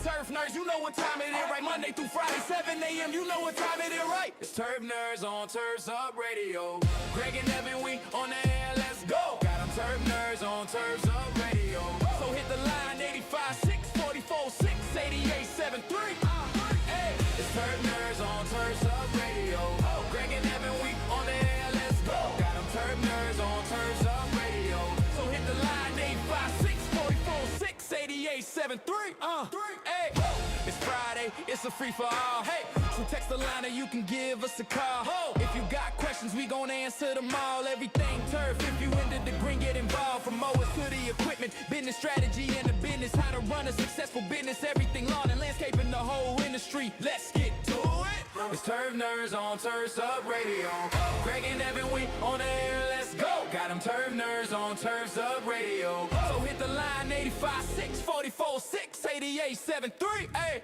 turf nerds, you know what time it is, right? Monday through Friday, 7 a.m., you know what time it is, right? It's Turf Nerds on Turf's Up Radio. Greg and Evan, we on the air, let's go. Got them Turf Nerds on Turf's Up Radio. So hit the line, 85-6-44-6-88-73. Hey, it's Turf Nerds on Turf's Up Radio. Greg and Evan, we on the air, let's go. Got them Turf Nerds on Turf's Up Radio. So hit the line, 85-6-44-6-88-73. Hey, it's Friday, it's a free for all. Hey, so text the line or you can give us a call. If you got questions, we gon' answer them all. Everything turf, if you into the green, get involved. From mowers to the equipment, business strategy and the business, how to run a successful business, everything lawn and landscaping, the whole industry. Let's get to it. It's Turf Nerds on Turf's Up Radio. Greg and Evan, we on the air, let's go. Got them Turf Nerds on Turf's Up Radio. So hit the line, 85-6-44-6-88-73. Hey,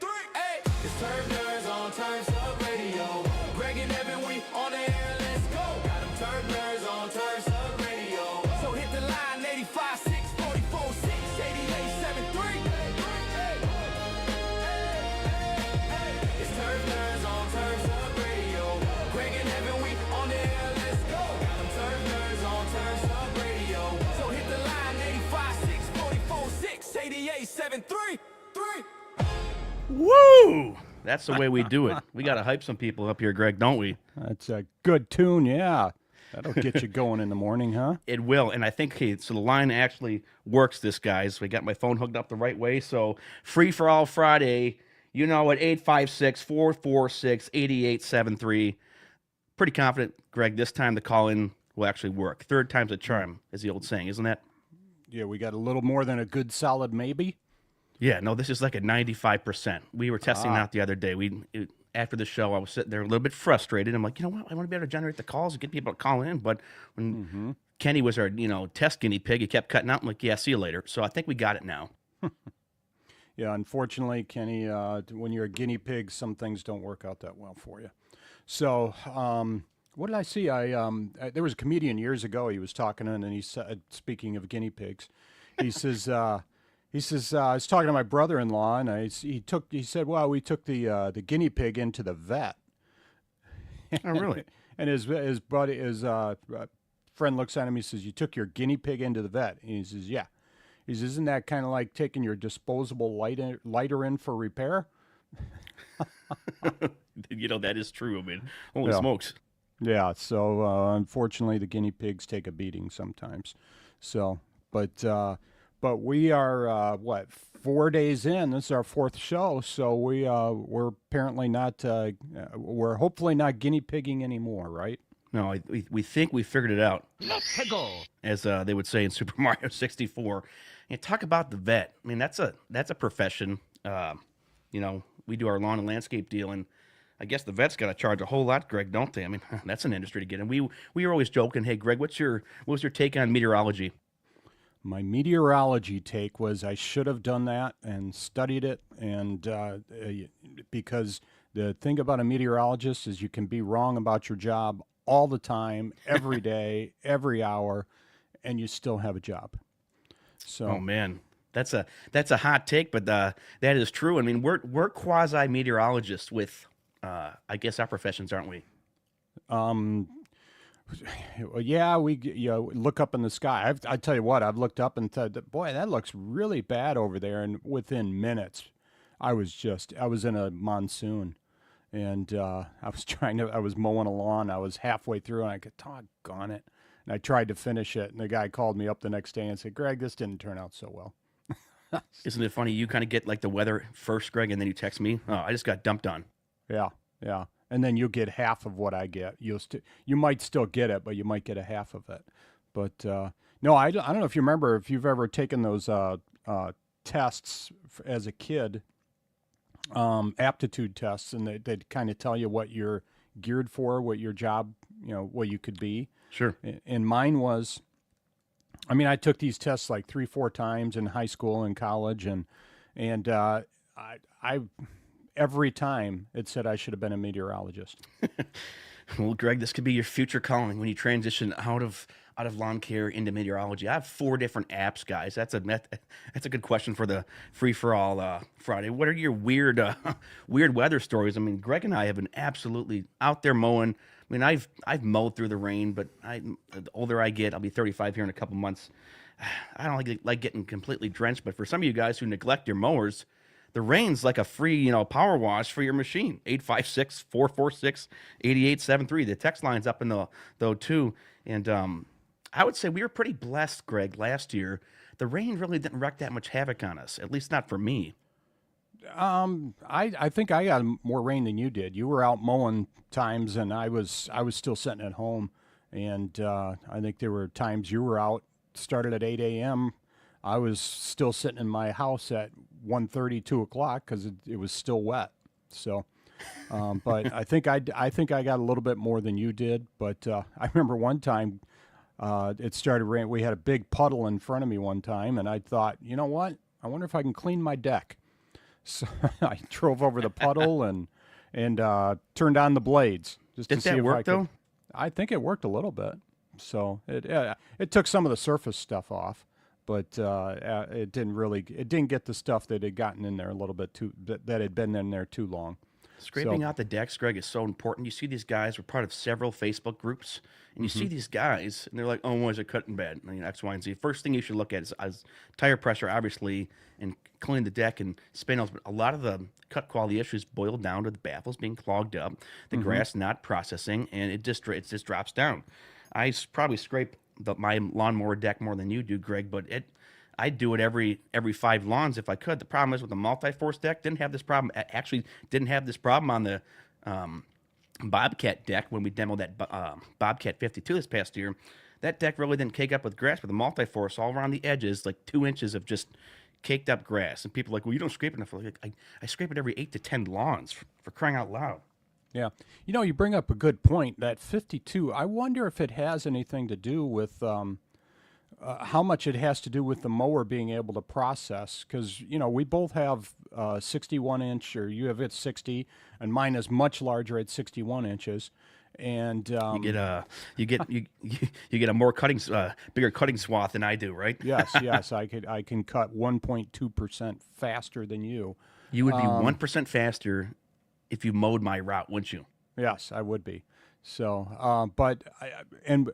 it's Turf Nerds on Turf's Up Radio. Greg and Evan, we on the air, let's go. Got them Turf Nerds on Turf's Up Radio. So hit the line, 85-6-44-6-88-73. It's Turf Nerds on Turf's Up Radio. Greg and Evan, we on the air, let's go. Got them Turf Nerds on Turf's Up Radio. So hit the line, 85-6-44-6-88-73. Woo! That's the way we do it. We got to hype some people up here, Greg, don't we? That's a good tune, yeah. That'll get you going in the morning, huh? It will, and I think, so the line actually works this, guys. We got my phone hooked up the right way, so Free for All Friday, you know, at 856-446-8873. Pretty confident, Greg, this time the call-in will actually work. Third time's a charm, is the old saying, isn't that? Yeah, we got a little more than a good solid maybe. Yeah, no, this is like a 95%. We were testing out the other day. After the show, I was sitting there a little bit frustrated. I'm like, you know what? I want to be able to generate the calls and get people to call in. But when Kenny was our, test guinea pig, he kept cutting out. I'm like, yeah, see you later. So I think we got it now. Yeah, unfortunately, Kenny, when you're a guinea pig, some things don't work out that well for you. So, what did I see? There was a comedian years ago. He was talking, and he said, speaking of guinea pigs, he says, I was talking to my brother-in-law, and he said, well, we took the guinea pig into the vet. Oh, really? And his buddy, his friend looks at him. He says, "You took your guinea pig into the vet?" And he says, "Yeah." He says, "Isn't that kind of like taking your disposable lighter in for repair?" That is true. I mean, holy smokes. Yeah. So unfortunately, the guinea pigs take a beating sometimes. So, but we are 4 days in. This is our fourth show, so we're apparently not. We're hopefully not guinea pigging anymore, right? No, we think we figured it out. Let's go. As they would say in Super Mario 64. And talk about the vet. I mean, that's a profession. We do our lawn and landscape deal, and I guess the vets got to charge a whole lot, Greg, don't they? I mean, that's an industry to get in. We were always joking, hey, Greg, what was your take on meteorology? My meteorology take was I should have done that and studied it, and because the thing about a meteorologist is you can be wrong about your job all the time, every day, every hour, and you still have a job. So, oh man, that's a hot take, but that is true. I mean, we're quasi meteorologists with, I guess, our professions, aren't we? Yeah, we look up in the sky. I tell you what, I've looked up and said, boy, that looks really bad over there. And within minutes, I was in a monsoon, and I was mowing a lawn. I was halfway through, and I could, doggone it. And I tried to finish it, and the guy called me up the next day and said, Greg, this didn't turn out so well. Isn't it funny? You kind of get like the weather first, Greg, and then you text me. Oh, I just got dumped on. Yeah. And then you'll get half of what I get. You might still get it, but you might get a half of it. But no, I don't know if you remember, if you've ever taken those tests as a kid, aptitude tests, and they'd kind of tell you what you're geared for, what your job, what you could be. Sure. And mine was, I took these tests like 3-4 times in high school and college, and I every time it said I should have been a meteorologist. Well, Greg, this could be your future calling when you transition out of out of lawn care into meteorology? I have 4 different apps, guys. That's a good question for the free for all Friday. What are your weird weird weather stories? I mean, Greg and I have been absolutely out there mowing. I mean, I've mowed through the rain, but the older I get, I'll be 35 here in a couple months. I don't like getting completely drenched, but for some of you guys who neglect your mowers, the rain's like a free, power wash for your machine. 856-446-8873. The text line's up in though too. And I would say we were pretty blessed, Greg, last year. The rain really didn't wreak that much havoc on us, at least not for me. I think I got more rain than you did. You were out mowing times, and I was still sitting at home. And I think there were times you were out, started at 8 a.m. I was still sitting in my house at 1:30, 2 o'clock because it was still wet. So, but I think I got a little bit more than you did. But I remember one time it started raining. We had a big puddle in front of me one time, and I thought, you know what? I wonder if I can clean my deck. So I drove over the puddle and turned on the blades just Did to see that if work I could. though? I think it worked a little bit. So it took some of the surface stuff off, but it didn't get the stuff that had gotten in there a little bit that had been in there too long. Scraping out the decks, Greg, is so important. You see these guys, we're part of several Facebook groups, and you see these guys, and they're like, oh, why is it cutting bad? I mean, X, Y, and Z. First thing you should look at is tire pressure, obviously, and clean the deck and spindles. But a lot of the cut quality issues boil down to the baffles being clogged up, the grass not processing, and it just drops down. I probably scrape my lawnmower deck more than you do, Greg, but I'd do it every 5 lawns if I could. The problem is with the multi-force deck, didn't have this problem. Actually, didn't have this problem on the Bobcat deck when we demoed that Bobcat 52 this past year. That deck really didn't cake up with grass, but the multi-force all around the edges, like 2 inches of just caked up grass. And people are like, well, you don't scrape enough. Like, I scrape it every 8 to 10 lawns for crying out loud. Yeah. You bring up a good point. That 52, I wonder if it has anything to do with how much it has to do with the mower being able to process. Because, we both have 61 inch, or you have it 60, and mine is much larger at 61 inches. And You get a more bigger cutting swath than I do, right? yes, I can cut 1.2% faster than you. You would be 1% faster if you mowed my route, wouldn't you? Yes, I would be. So,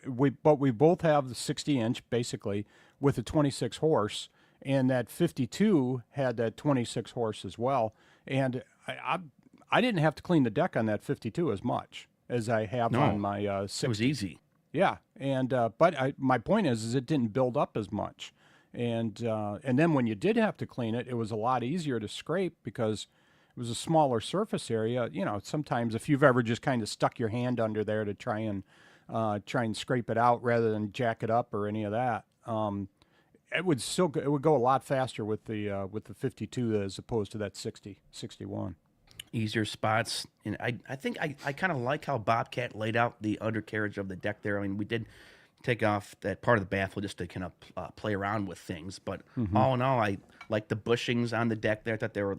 we both have the 60-inch basically with a 26 horse, and that 52 had that 26 horse as well. And I didn't have to clean the deck on that 52 as much as I have on my 60. It was easy. Yeah, and my point is it didn't build up as much, and then when you did have to clean it, it was a lot easier to scrape because it was a smaller surface area. Sometimes if you've ever just kind of stuck your hand under there to try and scrape it out rather than jack it up or any of that, it would go a lot faster with the 52 as opposed to that 61. Easier spots. And I think I kind of like how Bobcat laid out the undercarriage of the deck there. I mean, we did take off that part of the baffle just to kind of play around with things. But all in all, I like the bushings on the deck there. I thought they were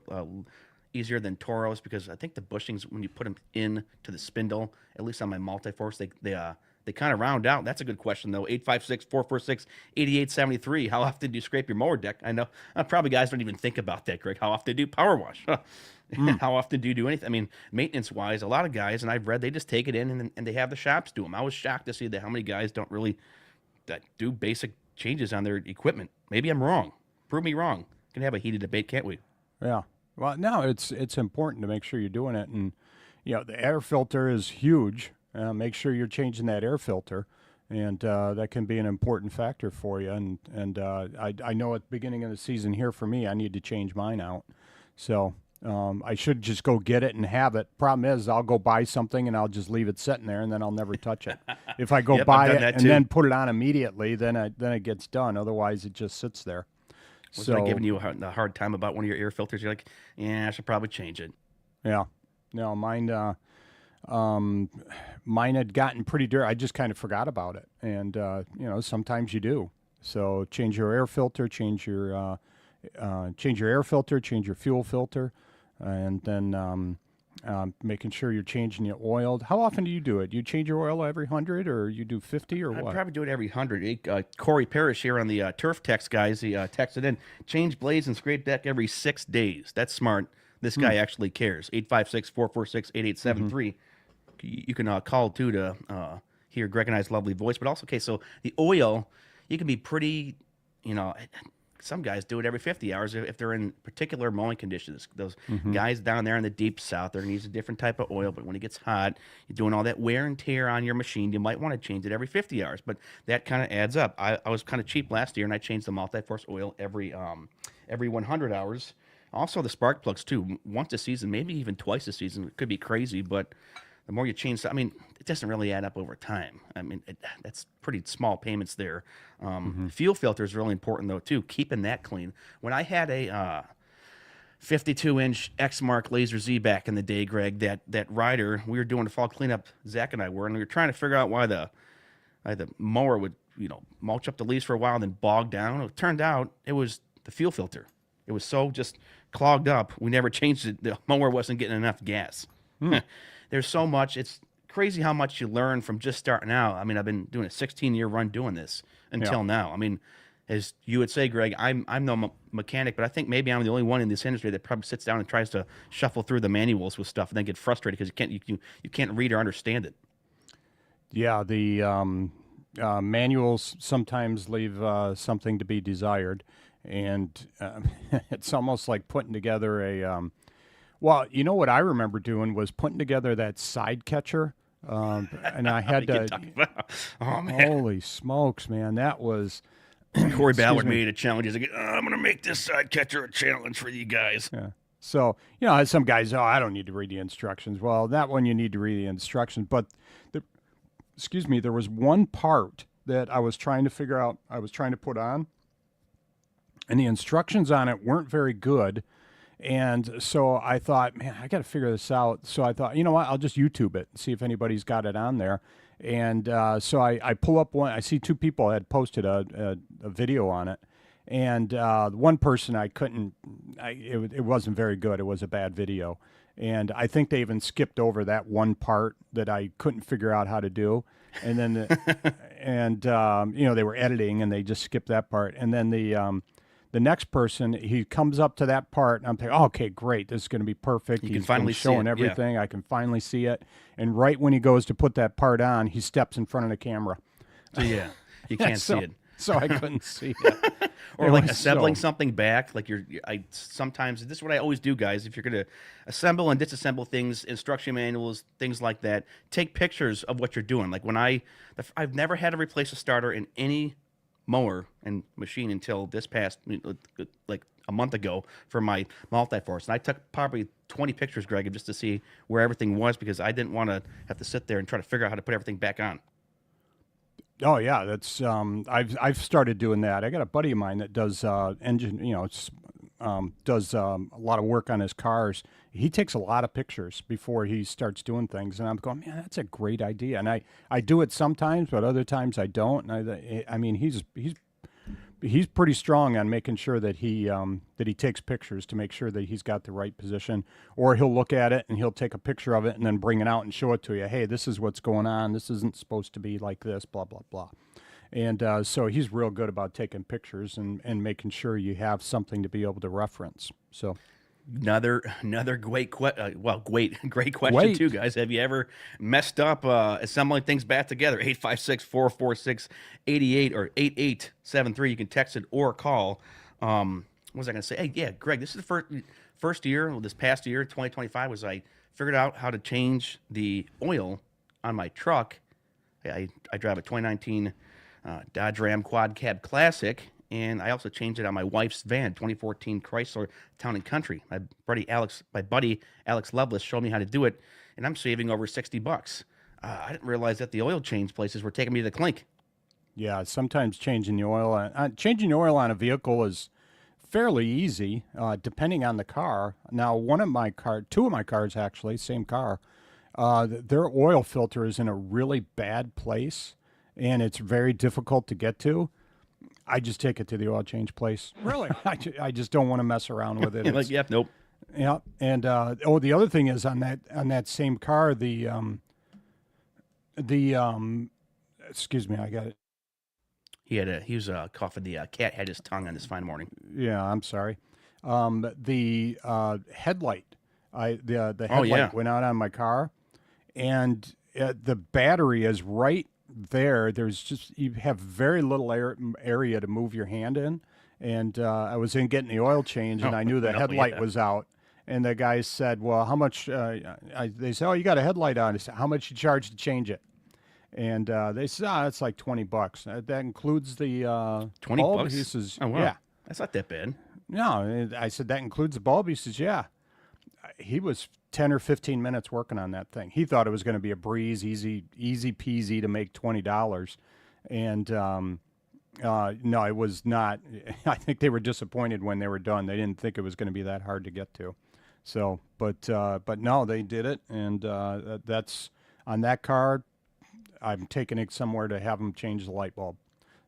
easier than Toros because I think the bushings, when you put them in to the spindle, at least on my multi-force, they kind of round out. That's a good question, though. 856-446-8873. How often do you scrape your mower deck? I know probably guys don't even think about that, Greg. How often do you power wash? How often do you do anything? I mean, maintenance-wise, a lot of guys, and I've read, they just take it in and they have the shops do them. I was shocked to see how many guys don't really do basic changes on their equipment. Maybe I'm wrong. Prove me wrong. We can have a heated debate, can't we? Yeah. Well, no, it's important to make sure you're doing it, and the air filter is huge. Make sure you're changing that air filter, and that can be an important factor for you. And I know at the beginning of the season here for me, I need to change mine out. So I should just go get it and have it. Problem is, I'll go buy something and I'll just leave it sitting there, and then I'll never touch it. If I go buy it and then put it on immediately, then it gets done. Otherwise, it just sits there. Was I giving you a hard time about one of your air filters? You're like, yeah, I should probably change it. Yeah. No, mine had gotten pretty dirty. I just kind of forgot about it. And, sometimes you do. So change your air filter, change your air filter, change your fuel filter. And then, making sure you're changing your oil. How often do you do it? Do you change your oil every 100, or you do 50, or I what? probably do it every 100. Corey Parrish here on the Turf Text guys, he texted in, change blades and scrape deck every 6 days. That's smart. This guy actually cares. 856-446-8873. You can call too to hear Greg and I's lovely voice. But also, okay, so the oil, you can be pretty, some guys do it every 50 hours if they're in particular mowing conditions. Those guys down there in the deep south, they're going to use a different type of oil. But when it gets hot, you're doing all that wear and tear on your machine. You might want to change it every 50 hours. But that kind of adds up. I was kind of cheap last year, and I changed the multi-force oil every 100 hours. Also, the spark plugs, too. Once a season, maybe even twice a season. It could be crazy, but the more you change, it doesn't really add up over time. That's pretty small payments there. Fuel filter is really important, though, too, keeping that clean. When I had a 52-inch X-Mark Laser Z back in the day, Greg, that rider, we were doing a fall cleanup, Zach and I were, and we were trying to figure out why the mower would, mulch up the leaves for a while and then bog down. It turned out it was the fuel filter. It was so just clogged up, we never changed it. The mower wasn't getting enough gas. There's so much. It's crazy how much you learn from just starting out. I've been doing a 16-year run doing this until now. As you would say, Greg, I'm no mechanic, but I think maybe I'm the only one in this industry that probably sits down and tries to shuffle through the manuals with stuff and then get frustrated because you can't read or understand it. Yeah, the manuals sometimes leave something to be desired, and it's almost like putting together a. Well, what I remember doing was putting together that side catcher, and I had to. Oh man! Holy smokes, man! That was. Corey Ballard made a challenge. He's like, I'm going to make this side catcher a challenge for you guys. Yeah. So, some guys, I don't need to read the instructions. Well, that one you need to read the instructions. But, there was one part that I was trying to figure out, I was trying to put on, and the instructions on it weren't very good. And so I thought, man, I got to figure this out. So I thought, you know what, I'll just YouTube it and see if anybody's got it on there. And so I pull up one. I see two people had posted a video on it, and one person I couldn't. It wasn't very good. It was a bad video, and I think they even skipped over that one part that I couldn't figure out how to do. And then, they were editing, and they just skipped that part. And then the next person, he comes up to that part, and I'm thinking, okay, great, this is going to be perfect. You can finally see showing it, everything. Yeah. I can finally see it. And right when he goes to put that part on, he steps in front of the camera. So yeah, you can't see it. So I couldn't see it. Or like assembling something back. Like sometimes this is what I always do, guys. If you're going to assemble and disassemble things, instruction manuals, things like that, take pictures of what you're doing. Like I've never had to replace a starter in any mower and machine until this past like a month ago for my multi-force, and I took probably 20 pictures, Greg, just to see where everything was because I didn't want to have to sit there and try to figure out how to put everything back on. Oh yeah, that's I've started doing that. I got a buddy of mine that does engine, does a lot of work on his cars. He takes a lot of pictures before he starts doing things, and I'm going, man, that's a great idea. And I do it sometimes, but other times I don't. And he's pretty strong on making sure that he takes pictures to make sure that he's got the right position. Or he'll look at it and he'll take a picture of it and then bring it out and show it to you. Hey, this is what's going on. This isn't supposed to be like this. Blah blah blah. And so he's real good about taking pictures and making sure you have something to be able to reference. So another great question too, guys. Have you ever messed up assembling things back together? 856-446-88 or 8873. You can text it or call. What was I going to say? Hey, yeah, Greg, this is the first year, this past year, 2025, was I figured out how to change the oil on my truck. I drive a 2019 Dodge Ram Quad Cab Classic, and I also changed it on my wife's van, 2014 Chrysler Town and Country. My buddy Alex Lovelace showed me how to do it, and I'm saving over $60. I didn't realize that the oil change places were taking me to the clink. Yeah, sometimes changing the oil on a vehicle is fairly easy, depending on the car. Now, two of my cars actually, same car, their oil filter is in a really bad place, and it's very difficult to get to. I just take it to the oil change place. Really? I just don't want to mess around with it. Nope. Yeah, and the other thing is on that same car, the excuse me, I got it. He was coughing. The cat had his tongue on this fine morning. Yeah, I'm sorry. The headlight, the Oh, headlight yeah. went out on my car, and the battery is right there. There's just you have very little area to move your hand in, and I was in getting the oil change, and I knew the no, headlight yeah. was out. And the guy said, "Well, how much?" They said, "Oh, you got a headlight on." I said, "How much you charge to change it?" And they said, "Ah, it's like $20. That includes the 20 bulb." bucks. He says, Oh wow, "Yeah." that's not that bad. No, and I said, "That includes the bulb." He says, "Yeah." He was 10 or 15 minutes working on that thing. He thought it was going to be a breeze, easy peasy to make $20. And no, it was not. I think they were disappointed when they were done. They didn't think it was going to be that hard to get to. So, but no, they did it. And that's on that car. I'm taking it somewhere to have them change the light bulb.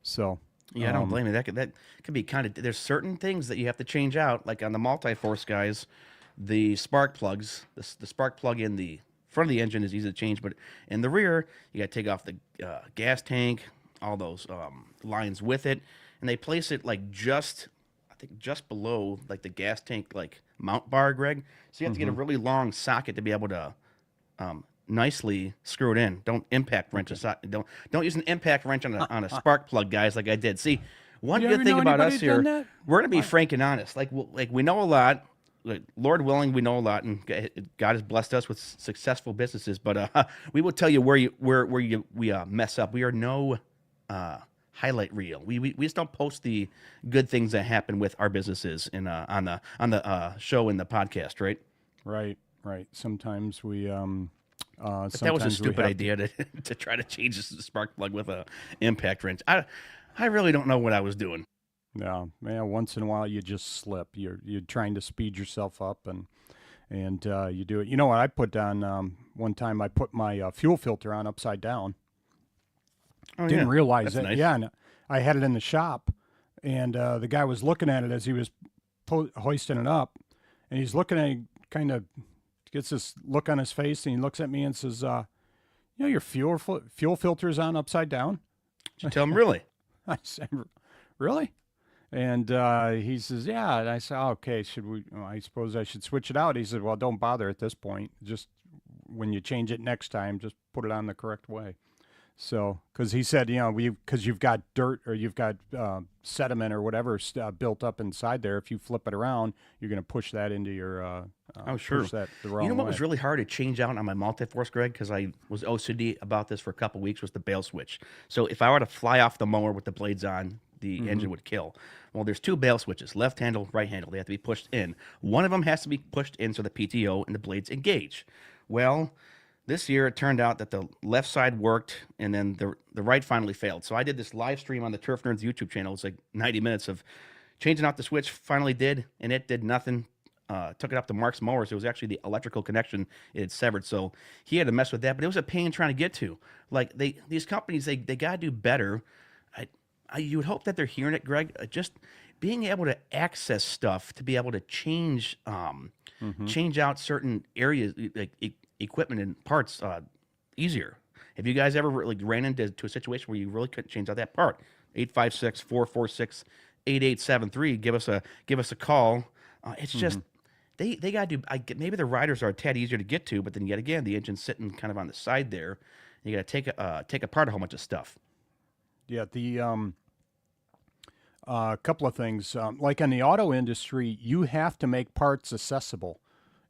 So, Yeah, I don't blame you. That could be kind of. There's certain things that you have to change out, like on the multi-force guys, the spark plugs. The spark plug in the front of the engine is easy to change, but in the rear, you got to take off the gas tank, all those lines with it, and they place it like I think just below like the gas tank like mount bar, Greg. So you have to get a really long socket to be able to nicely screw it in. Don't impact wrench aside. Don't use an impact wrench on a spark plug, guys. Like I did. See, one You good ever thing know about anybody us done here, that? we're gonna be frank and honest. Like we know a lot. Like, Lord willing, we know a lot, and God has blessed us with successful businesses. But we will tell you where we mess up. We are no highlight reel. We just don't post the good things that happen with our businesses in on the show and the podcast, right? right, right. Sometimes we But that was a sometimes we stupid have idea to try to change the spark plug with a impact wrench. I really don't know what I was doing. Yeah, man. Once in a while, you just slip. You're trying to speed yourself up, and you do it. You know what I put on one time? I put my fuel filter on upside down. Oh Didn't yeah, realize that's it. nice. Yeah, and I had it in the shop, and the guy was looking at it as he was hoisting it up, and he's looking at it, kind of gets this look on his face, and he looks at me and says, "You know, your fuel filter's on upside down." Did you tell him really? I said, "Really?" And he says, "Yeah." And I said, oh, "Okay, should we? I suppose I should switch it out." He said, "Well, don't bother at this point. Just when you change it next time, just put it on the correct way." So, because he said, because you've got dirt or you've got sediment or whatever built up inside there. If you flip it around, you're going to push that into your Oh, sure. push that the wrong You know what way. was really hard to change out on my multi-force, Greg, because I was OCD about this for a couple weeks, was the bail switch. So if I were to fly off the mower with the blades on, the engine would kill. Well, there's two bail switches, left handle, right handle. They have to be pushed in. One of them has to be pushed in so the PTO and the blades engage. Well, this year it turned out that the left side worked and then the right finally failed. So I did this live stream on the Turf Nerds YouTube channel. It's like 90 minutes of changing out the switch. Finally did, and it did nothing. Took it up to Mark's mowers. It was actually the electrical connection it had severed, so he had to mess with that. But it was a pain trying to get to. Like these companies, they gotta do better. You would hope that they're hearing it, Greg. Just being able to access stuff to be able to change out certain areas like equipment and parts easier. Have you guys ever like ran into a situation where you really couldn't change out that part? 856-446-8873. Give us a call. It's just they got to do. Maybe the riders are a tad easier to get to, but then yet again, the engine's sitting kind of on the side there. You got to take apart a whole bunch of stuff. Yeah, the couple of things. Like in the auto industry, you have to make parts accessible,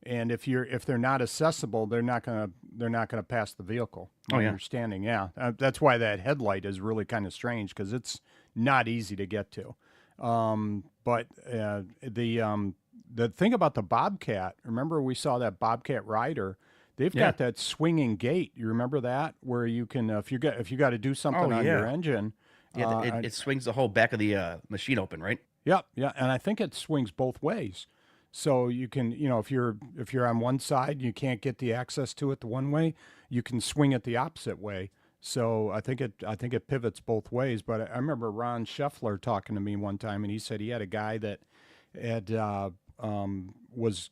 and if they're not accessible, they're not gonna pass the vehicle. My yeah. understanding, yeah. That's why that headlight is really kind of strange because it's not easy to get to. But the thing about the Bobcat, remember we saw that Bobcat rider. They've Yeah. got that swinging gate. You remember that where you can if you got to do something on your yeah. engine. Yeah, it swings the whole back of the machine open, right? Yep, yeah, and I think it swings both ways. So you can, if you're on one side, you can't get the access to it the one way, you can swing it the opposite way. So I think it pivots both ways. But I remember Ron Scheffler talking to me one time, and he said he had a guy that had was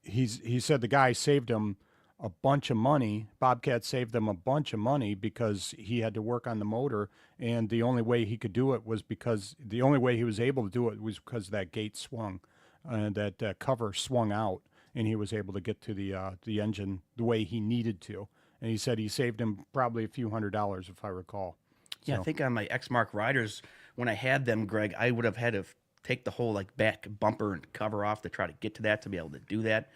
he said the guy saved him a bunch of money. Bobcat saved them a bunch of money because he had to work on the motor, and the only way he could do it was because the only way he was able to do it was because that gate swung, and that cover swung out, and he was able to get to the engine the way he needed to. And he said he saved him probably a few $100s, if I recall. Yeah, So- I think on my X-Mark riders, when I had them, Greg, I would have had to take the whole like back bumper and cover off to try to get to that to be able to do that.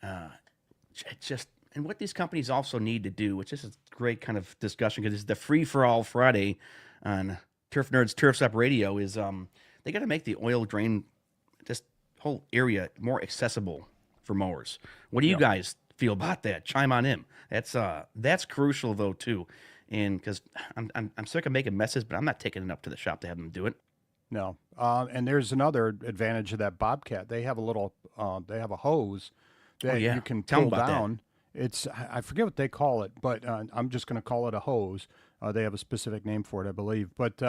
It's just, and what these companies also need to do, which is a great kind of discussion because it's the free for all Friday on Turf Nerds Turfs Up Radio, is they got to make the oil drain, this whole area more accessible for mowers. What do you guys feel about that? Chime on in. That's crucial though too, and because I'm sick of making messes, but I'm not taking it up to the shop to have them do it. No. And there's another advantage of that Bobcat. They have they have a hose that yeah. you can Tell 'em pull about that. down. I forget what they call it, but I'm just going to call it a hose. They have a specific name for it, I believe. But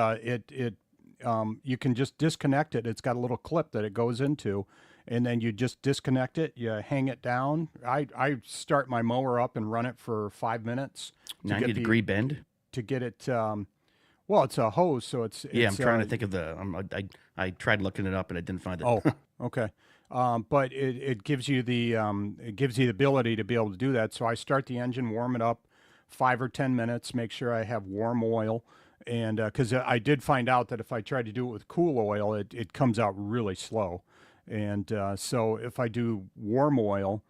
you can just disconnect it. It's got a little clip that it goes into, and then you just disconnect it. You hang it down. I start my mower up and run it for 5 minutes. to 90-degree bend. to get it. Well, it's a hose, so it's Yeah, I'm trying to think of the. I tried looking it up and I didn't find it. Oh, okay. But it gives you the ability to be able to do that. So I start the engine, warm it up, 5 or 10 minutes, make sure I have warm oil, and because I did find out that if I try to do it with cool oil, it comes out really slow, and so if I do warm oil,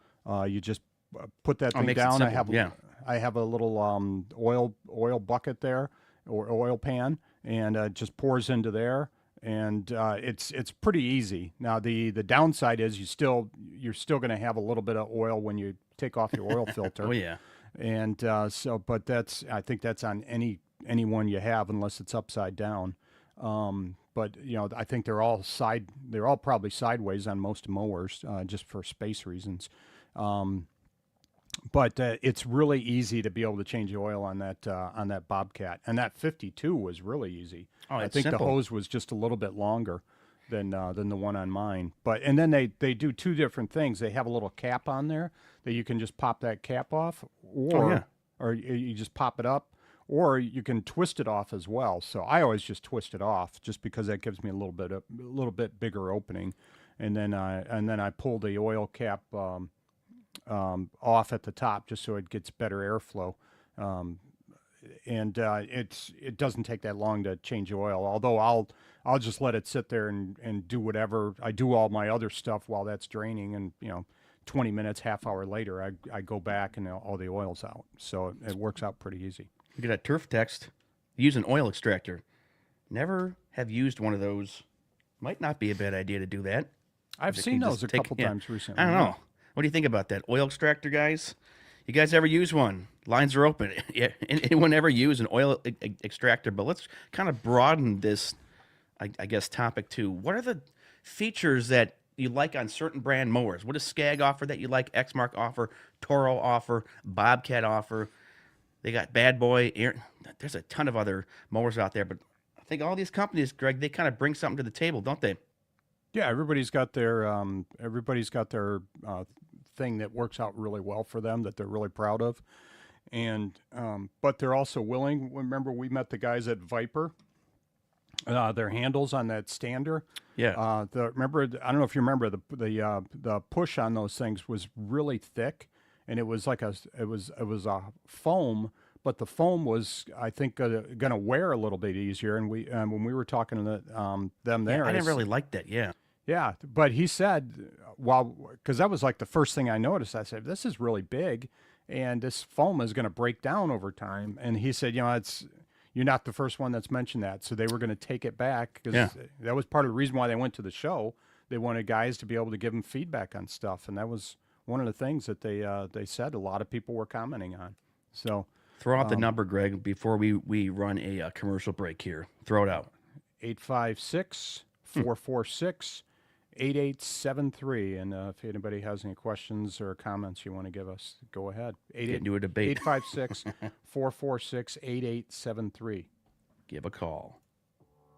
you just put that thing makes it down. simple, yeah. I have a little oil bucket there, or oil pan, and it just pours into there, and it's pretty easy. Now the downside is you're still going to have a little bit of oil when you take off your oil filter. Oh yeah. And but I think that's on any one you have unless it's upside down. But I think they're all probably sideways on most mowers, just for space reasons. But it's really easy to be able to change the oil on that Bobcat, and that 52 was really easy. Oh, I it's think simple. the hose was just a little bit longer than the one on mine. And then they do two different things. They have a little cap on there that you can just pop that cap off, or you just pop it up, or you can twist it off as well. So I always just twist it off, just because that gives me a little bit bigger opening, and then I pull the oil cap off at the top just so it gets better airflow. It doesn't take that long to change oil. Although I'll just let it sit there and do whatever. I do all my other stuff while that's draining, and 20 minutes, half hour later, I go back and all the oil's out. So it works out pretty easy. Look at that turf text. Use an oil extractor. Never have used one of those. Might not be a bad idea to do that. I've If seen you those just a couple times recently. I don't know. What do you think about that oil extractor, guys? You guys ever use one? Lines are open. Yeah, anyone ever use an oil extractor? But let's kind of broaden this, I guess, topic to what are the features that you like on certain brand mowers? What does Skag offer that you like? X-Mark offer, Toro offer, Bobcat offer. They got Bad Boy. There's a ton of other mowers out there, but I think all these companies, Greg, they kind of bring something to the table, don't they? Yeah, everybody's got their thing that works out really well for them that they're really proud of, and but they're also willing. Remember, we met the guys at Viper. Their handles on that stander. Yeah. Remember, I don't know if you remember the push on those things was really thick, and it was like it was a foam, but the foam was, I think, going to wear a little bit easier. And when we were talking to them there, I didn't really like that. Yeah. yeah, but he said, because that was like the first thing I noticed. I said, this is really big, and this foam is going to break down over time. And he said, you're not the first one that's mentioned that. So they were going to take it back, because that was part of the reason why they went to the show. They wanted guys to be able to give them feedback on stuff, and that was one of the things that they said a lot of people were commenting on. So Throw out the number, Greg, before we run a commercial break here. Throw it out. 856-446-8873. And if anybody has any questions or comments you want to give us, go ahead. Get into a debate. 856-446-8873. Give a call.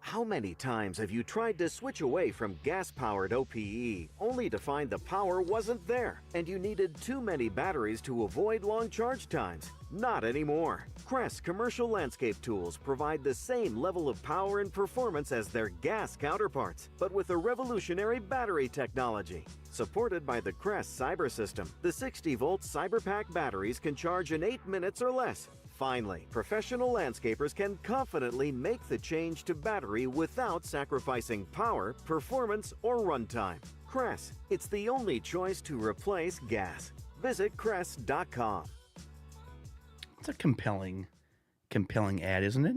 How many times have you tried to switch away from gas-powered OPE only to find the power wasn't there and you needed too many batteries to avoid long charge times? Not anymore. Crest Commercial Landscape Tools provide the same level of power and performance as their gas counterparts, but with a revolutionary battery technology. Supported by the Crest Cyber System, the 60-volt CyberPack batteries can charge in 8 minutes or less. Finally, professional landscapers can confidently make the change to battery without sacrificing power, performance, or runtime. Crest, it's the only choice to replace gas. Visit Crest.com. It's a compelling ad, isn't it?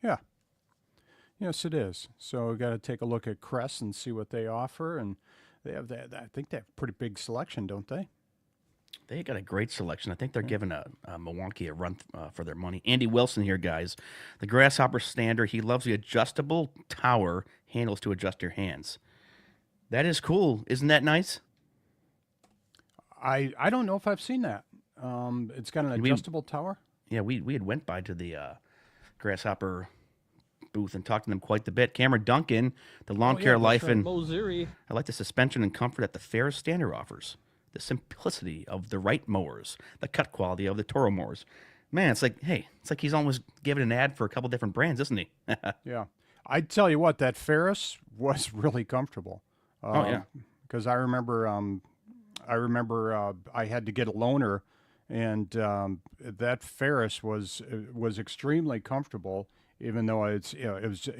Yeah. Yes, it is. So we got to take a look at Crest and see what they offer, and they have that. I think they have a pretty big selection, don't they? They got a great selection. I think they're giving a Milwaukee a run for their money. Andy Wilson here, guys. The Grasshopper Standard. He loves the adjustable tower handles to adjust your hands. That is cool. Isn't that nice? I don't know if I've seen that. It's got an adjustable tower. Yeah, we had went by to the Grasshopper booth and talked to them quite a bit. Cameron Duncan, the lawn care life, right. and Moziri. I like the suspension and comfort that the Ferris Standard offers. The simplicity of the Wright mowers, the cut quality of the Toro mowers. Man, it's like, hey, it's like he's almost giving an ad for a couple different brands, isn't he? Yeah. I tell you what, that Ferris was really comfortable. Oh, yeah. Because I remember I had to get a loaner, and that Ferris was extremely comfortable, even though it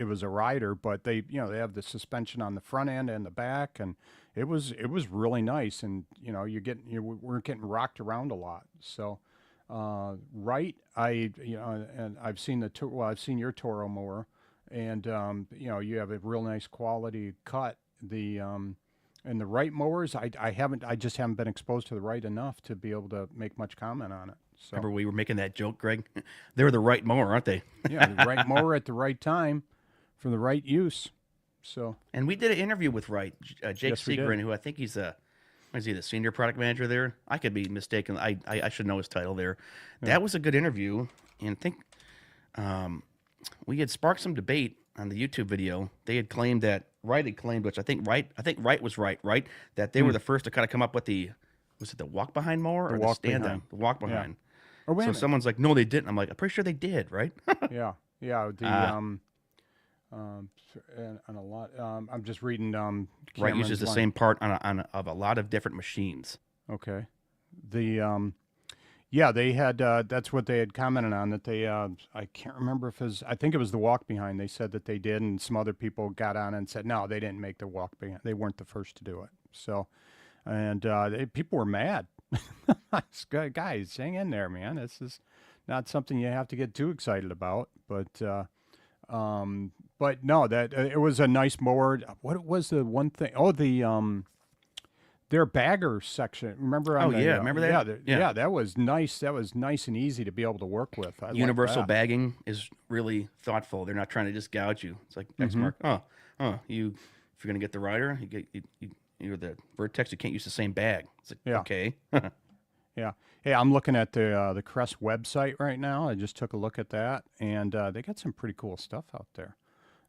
was a rider. But they have the suspension on the front end and the back, and it was really nice. And you weren't getting rocked around a lot. So Wright, and I've seen I've seen your Toro mower, and you have a real nice quality cut. And the Wright mowers, I just haven't been exposed to the Wright enough to be able to make much comment on it. So Remember we were making that joke, Greg? They're the right mower, aren't they? yeah, the right mower at the right time for the right use. So And we did an interview with Wright, Jake Yes, we did. Segrin, who I think is he the senior product manager there? I could be mistaken. I should know his title there. That was a good interview, and I think we had sparked some debate on the YouTube video. They had claimed that Wright had claimed, which I think Wright was right, that they were the first to kind of come up with was it the walk behind mower or the walk stand behind. down? The walk behind. Oh, wait a So minute. someone's like, no, they didn't. I'm like, I'm pretty sure they did, right? yeah. And a lot. I'm just reading. Wright Cameron's uses the line. same part of a lot of different machines. Okay. Yeah, they had. That's what they had commented on. That they. I can't remember if it was. I think it was the walk behind. They said that they did, and some other people got on and said no, they didn't make the walk behind. They weren't the first to do it. So, and people were mad. Guys, hang in there, man. This is not something you have to get too excited about. But no, that it was a nice mower. What was the one thing? Oh, their bagger section. Remember? On remember that? Yeah, that was nice. That was nice and easy to be able to work with. I like Universal that. bagging is really thoughtful. They're not trying to just gouge you. It's like X mark. If you're gonna get the rider, you're the Vertex. You can't use the same bag. It's like Yeah. okay. Yeah. Hey, I'm looking at the Crest website right now. I just took a look at that, and they got some pretty cool stuff out there,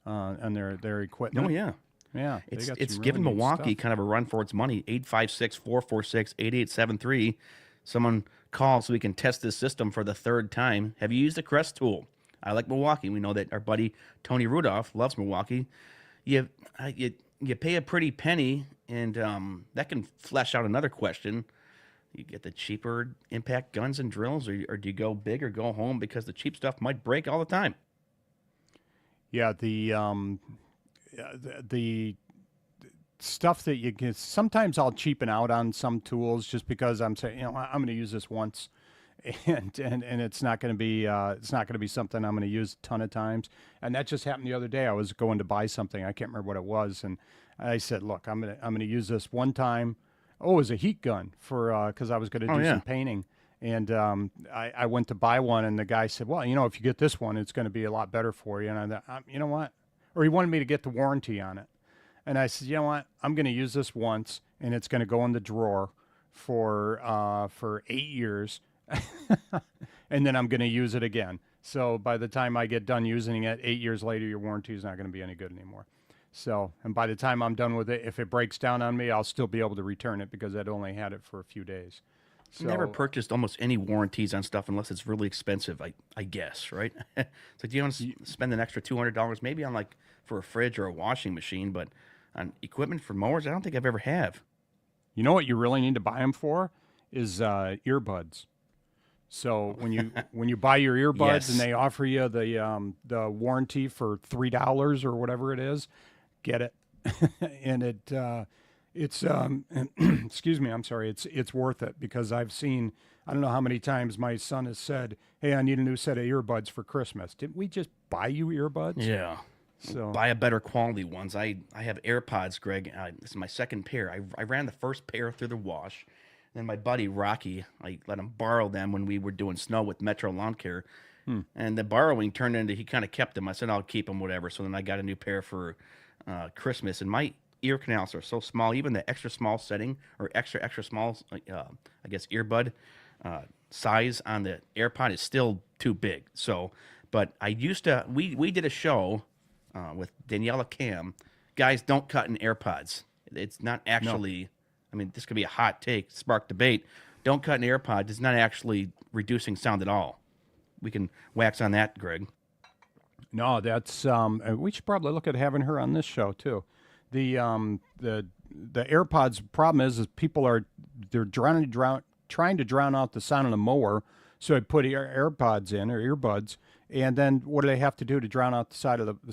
and their equipment. Oh yeah. Yeah, they got It's some giving really neat Milwaukee stuff. kind of a run for its money. 856-446-8873. Someone call so we can test this system for the third time. Have you used the Crest tool? I like Milwaukee. We know that our buddy Tony Rudolph loves Milwaukee. You pay a pretty penny, and that can flesh out another question. You get the cheaper impact guns and drills, or do you go big or go home because the cheap stuff might break all the time? Yeah, the stuff that you get. Sometimes I'll cheapen out on some tools just because I'm saying, I'm going to use this once, and it's not going to be something I'm going to use a ton of times. And that just happened the other day. I was going to buy something. I can't remember what it was, and I said, look, I'm going to use this one time. Oh, it was a heat gun for because I was going to do some painting. And I went to buy one, and the guy said, well, if you get this one, it's going to be a lot better for you. And I thought, you know what? Or he wanted me to get the warranty on it. And I said, you know what? I'm going to use this once, and it's going to go in the drawer for 8 years. And then I'm going to use it again. So by the time I get done using it, 8 years later, your warranty is not going to be any good anymore. So, and by the time I'm done with it, if it breaks down on me, I'll still be able to return it because I'd only had it for a few days. So, Never purchased almost any warranties on stuff unless it's really expensive. I guess, right? It's like, do you want to spend an extra $200 maybe on like for a fridge or a washing machine, but on equipment for mowers, I don't think I've ever have. you know what you really need to buy them for is earbuds. So when you buy your earbuds Yes. and they offer you the warranty for $3 or whatever it is, get it, and it's excuse me, I'm sorry, it's worth it because I've seen, I don't know how many times my son has said, "Hey, I need a new set of earbuds for Christmas." Didn't we just buy you earbuds? Yeah. So Buy a better quality ones. I have AirPods, Greg. This is my second pair. I ran the first pair through the wash. Then my buddy Rocky, I let him borrow them when we were doing snow with Metro Lawn Care. And the borrowing turned into he kind of kept them. I said, I'll keep them, whatever. So then I got a new pair for Christmas. And my ear canals are so small, even the extra small setting or extra small, I guess, earbud size on the AirPod is still too big. So, but I used to, we did a show with Daniela Cam. Guys, don't cut in AirPods. It's not actually, I mean, this could be a hot take, spark debate. Don't cut in AirPods. It's not actually reducing sound at all. We can wax on that, Greg. no, that's we should probably look at having her on this show too. The AirPods problem is people they're trying to drown out the sound of the mower, so they put AirPods in or earbuds, and then what do they have to do to drown out the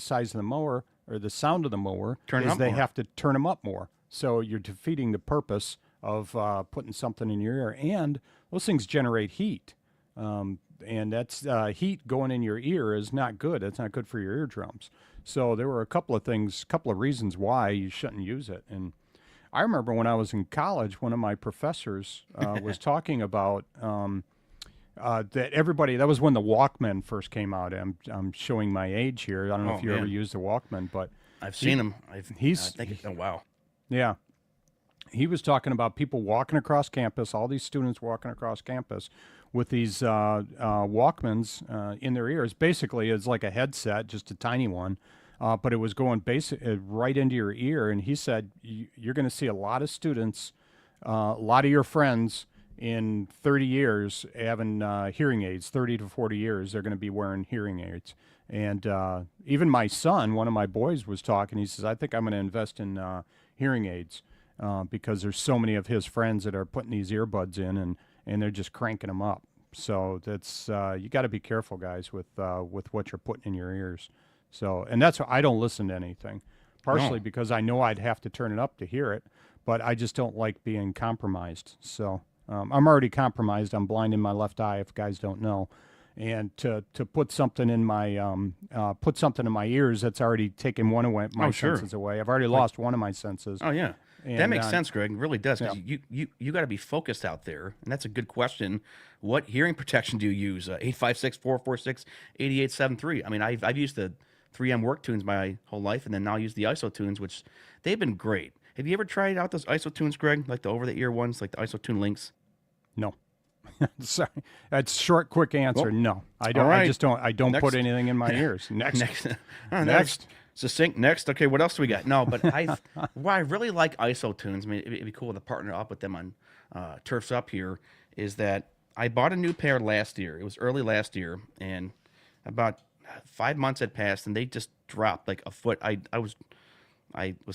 size of the mower or the sound of the mower? Turn it is up they more. have to turn them up more. So you're defeating the purpose of putting something in your ear, and those things generate heat. And that's heat going in your ear is not good. It's not good for your eardrums. So there were a couple of reasons why you shouldn't use it. And I remember when I was in college, one of my professors was talking about that everybody. That was when the Walkman first came out. I'm showing my age here. I don't know Oh, if you ever man. used the Walkman, but I've seen him. I think, oh, wow. yeah. He was talking about people walking across campus, all these students walking across campus with these Walkmans in their ears. Basically, it's like a headset, just a tiny one, but it was going right into your ear. And he said, you're going to see a lot of students, a lot of your friends in 30 years having hearing aids, 30 to 40 years, they're going to be wearing hearing aids. And even my son, one of my boys, was talking. He says, I think I'm going to invest in hearing aids. Because there's so many of his friends that are putting these earbuds in and they're just cranking them up. So that's you got to be careful, guys, with what you're putting in your ears. So, and that's why I don't listen to anything, partially because I know I'd have to turn it up to hear it, but I just don't like being compromised. So I'm already compromised. I'm blind in my left eye, if guys don't know. And to put something in my ears, that's already taken one of my sure. senses away. I've already lost one of my senses. Oh, yeah. That And, makes sense, Greg. It really does. 'Cause yeah. you got to be focused out there. And that's a good question. What hearing protection do you use? 856-446-8873. I mean, I've used the 3M Work Tunes my whole life, and then now use the ISO Tunes, which they've been great. Have you ever tried out those ISO Tunes, Greg? Like the over-the-ear ones, like the ISO Tune Links? No. Sorry. That's short, quick answer. Well, No. I don't. all right. I just don't. I don't Next. put anything in my ears. Next. Next. Next. Succinct. Next. Okay, what else do we got? No, but what I really like ISO Tunes, I mean, it'd be cool to partner up with them on Turfs Up here, is that I bought a new pair last year. It was early last year, and about 5 months had passed, and they just dropped like a foot. I was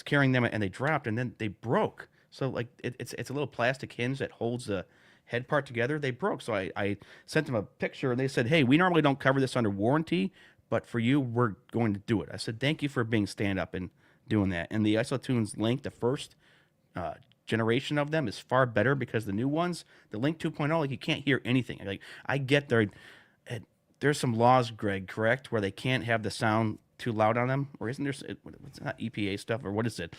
carrying them, and they dropped, and then they broke. So like it's a little plastic hinge that holds the head part together. They broke, so I sent them a picture, and they said, "Hey, we normally don't cover this under warranty, but for you, we're going to do it." I said, "Thank you for being stand up and doing that." And the IsoTunes Link, the first generation of them, is far better because the new ones, the Link 2.0, like you can't hear anything. Like I get there's some laws, Greg, correct, where they can't have the sound too loud on them, or isn't there? It's not EPA stuff, or what is it?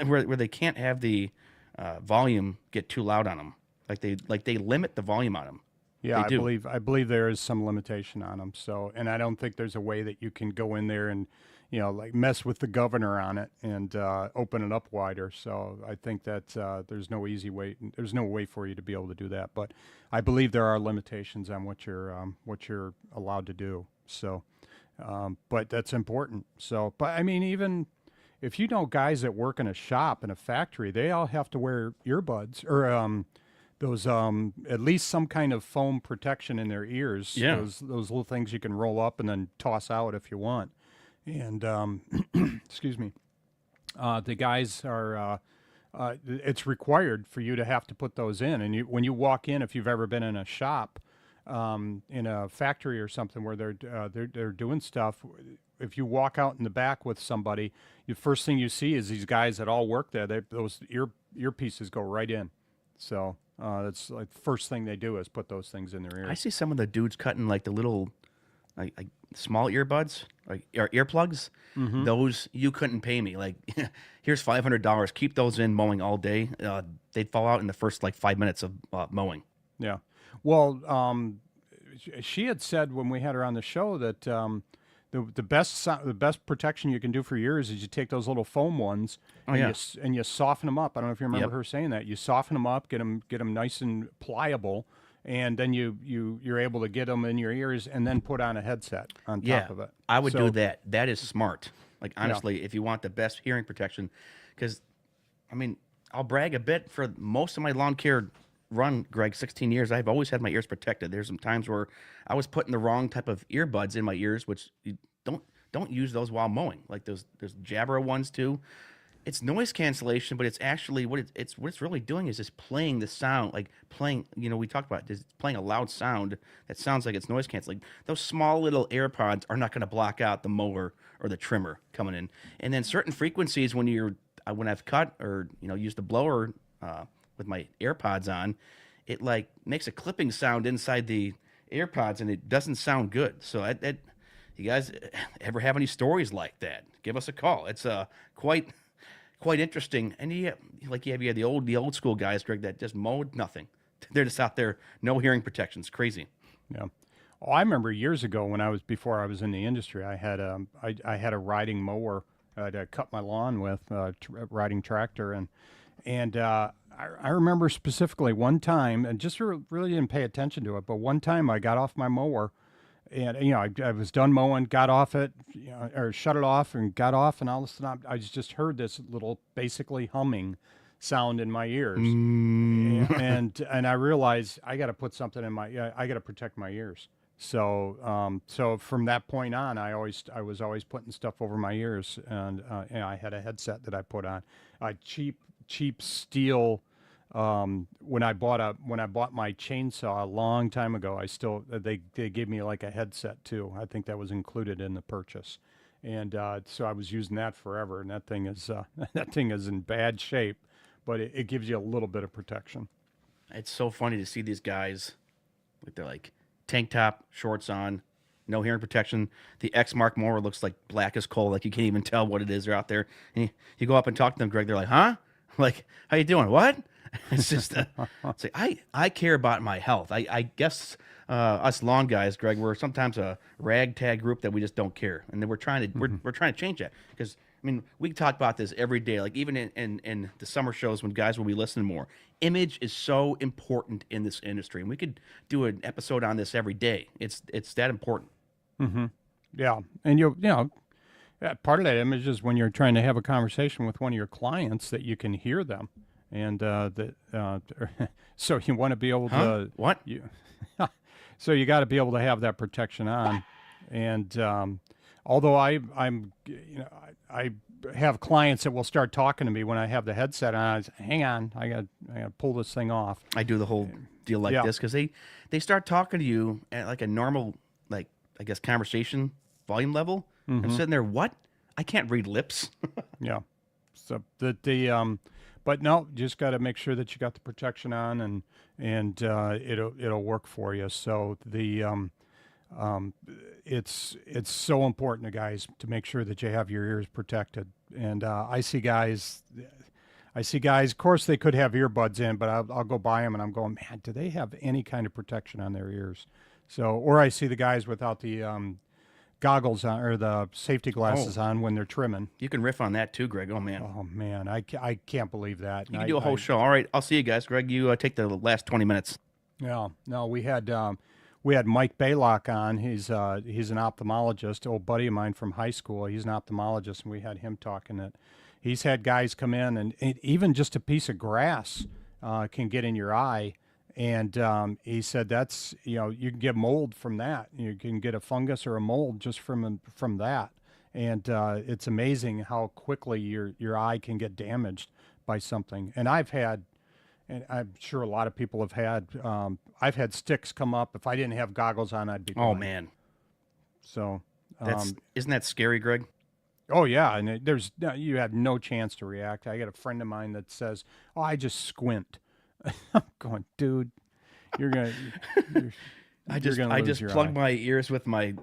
where they can't have the volume get too loud on them. Like they limit the volume on them. Yeah, They do. I believe there is some limitation on them. So, and I don't think there's a way that you can go in there and like mess with the governor on it and open it up wider. So I think that there's no easy way. There's no way for you to be able to do that. But I believe there are limitations on what you're allowed to do. So, but that's important. So, but I mean, even if you know guys that work in a shop in a factory, they all have to wear earbuds or those at least some kind of foam protection in their ears. Yeah. Those little things you can roll up and then toss out if you want. And excuse me, the guys are. It's required for you to have to put those in, and when you walk in, if you've ever been in a shop, in a factory or something where they're doing stuff, if you walk out in the back with somebody, the first thing you see is these guys that all work there. Those earpieces go right in, so that's like the first thing they do is put those things in their ears. I see some of the dudes cutting like the little, like small earbuds, like or earplugs. Those you couldn't pay me. Like, here's $500. Keep those in mowing all day. They'd fall out in the first like 5 minutes of mowing. Yeah. Well, she had said when we had her on the show that the best protection you can do for your ears is you take those little foam ones and you soften them up. I don't know if you remember her saying that. You soften them up, get them nice and pliable, and then you're able to get them in your ears and then put on a headset on top of it. I would do that. That is smart. Like, honestly, if you want the best hearing protection, because, I mean, I'll brag a bit for most of my lawn care run, Greg, 16 years, I've always had my ears protected. There's some times where I was putting the wrong type of earbuds in my ears, which you don't use those while mowing. Like there's Jabra ones too. It's noise cancellation, but it's actually what it's really doing is just playing the sound, like playing, we talked about this, playing a loud sound that sounds like it's noise canceling. Those small little AirPods are not going to block out the mower or the trimmer coming in. And then certain frequencies when I've cut or used the blower with my AirPods on, it like makes a clipping sound inside the AirPods and it doesn't sound good. So you guys ever have any stories like that? Give us a call. It's quite interesting. And you have the old school guys, Greg, that just mowed nothing. They're just out there, no hearing protection. It's crazy. Yeah. Oh, I remember years ago before I was in the industry, I had a riding mower to cut my lawn with, riding tractor, and I remember specifically one time, and just really didn't pay attention to it, but one time I got off my mower, and I was done mowing, got off it, or shut it off, and got off, and all of a sudden I just heard this little basically humming sound in my ears, and I realized I got to put something in I got to protect my ears. So from that point on, I was always putting stuff over my ears, and I had a headset that I put on, cheap steel. When I bought my chainsaw a long time ago, they gave me like a headset too. I think that was included in the purchase, and so I was using that forever. And that thing is in bad shape, but it gives you a little bit of protection. It's so funny to see these guys with their like tank top, shorts on, no hearing protection. The Exmark mower looks like black as coal, like you can't even tell what it is. They're out there, and you go up and talk to them, Greg. They're like, "Huh? Like, how you doing? What?" It's just, it's like, I care about my health. I guess us lawn guys, Greg, we're sometimes a ragtag group that we just don't care, and then we're trying to change that, because I mean, we talk about this every day, like even in the summer shows when guys will be listening more. Image is so important in this industry, and we could do an episode on this every day. It's that important. Mm-hmm. Yeah, and part of that image is when you're trying to have a conversation with one of your clients that you can hear them. And so you want to be able to what? So you got to be able to have that protection on. And although I have clients that will start talking to me when I have the headset on, I say, hang on, I got to pull this thing off. I do the whole deal like this because they start talking to you at like a normal, like, I guess, conversation volume level. Mm-hmm. I'm sitting there, what? I can't read lips. Yeah. So but no, just got to make sure that you got the protection on, and it'll work for you. So it's so important to guys to make sure that you have your ears protected. And I see guys. Of course, they could have earbuds in, but I'll go by them and I'm going, man, do they have any kind of protection on their ears? So, or I see the guys without the goggles on or the safety glasses on when they're trimming. You can riff on that too, Greg. Oh man, Oh man, I can't believe that. you can do a whole show. All right, I'll see you guys, Greg. You take the last 20 minutes. Yeah, no, we had Mike Baylock on. He's an ophthalmologist, old buddy of mine from high school. He's an ophthalmologist, and we had him talking that he's had guys come in, and even just a piece of grass can get in your eye. And he said that's, you can get mold from that. You can get a fungus or a mold just from that. And it's amazing how quickly your eye can get damaged by something. And and I'm sure a lot of people have had, I've had sticks come up. If I didn't have goggles on, I'd be Oh blind. man, So, isn't that scary, Greg? oh yeah, and you have no chance to react. I got a friend of mine that says, "Oh, I just squint." I'm going, dude, you're gonna. I you're gonna lose just your plug eye. my ears with my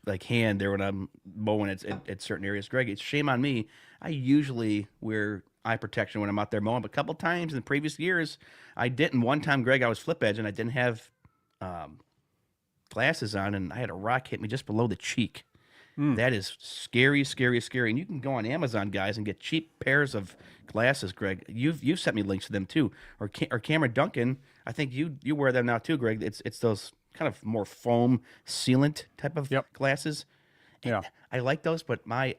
like hand there when I'm mowing at certain areas. Greg, it's shame on me. I usually wear eye protection when I'm out there mowing, but a couple times in the previous years I didn't. One time, Greg, I was flip edge and I didn't have glasses on, and I had a rock hit me just below the cheek. That is scary, scary, scary. And you can go on Amazon, guys, and get cheap pairs of glasses, Greg. You've sent me links to them too. Or Cameron Duncan, I think you wear them now too, Greg. It's those kind of more foam sealant type of Yep. glasses. And Yeah. I like those, but my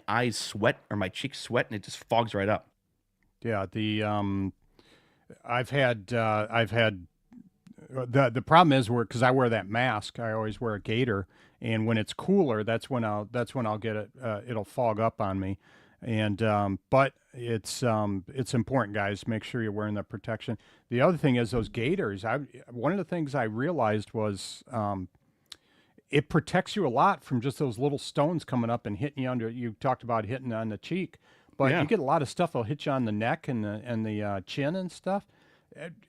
eyes sweat or my cheeks sweat and it just fogs right up. Yeah, I've had the problem is because I wear that mask, I always wear a gaiter, and when it's cooler, that's when I'll get it. It'll fog up on me, and but it's important, guys. Make sure you're wearing that protection. The other thing is those gaiters. One of the things I realized was it protects you a lot from just those little stones coming up and hitting you under. You talked about hitting on the cheek, but Yeah. you get a lot of stuff that'll hit you on the neck and the chin and stuff.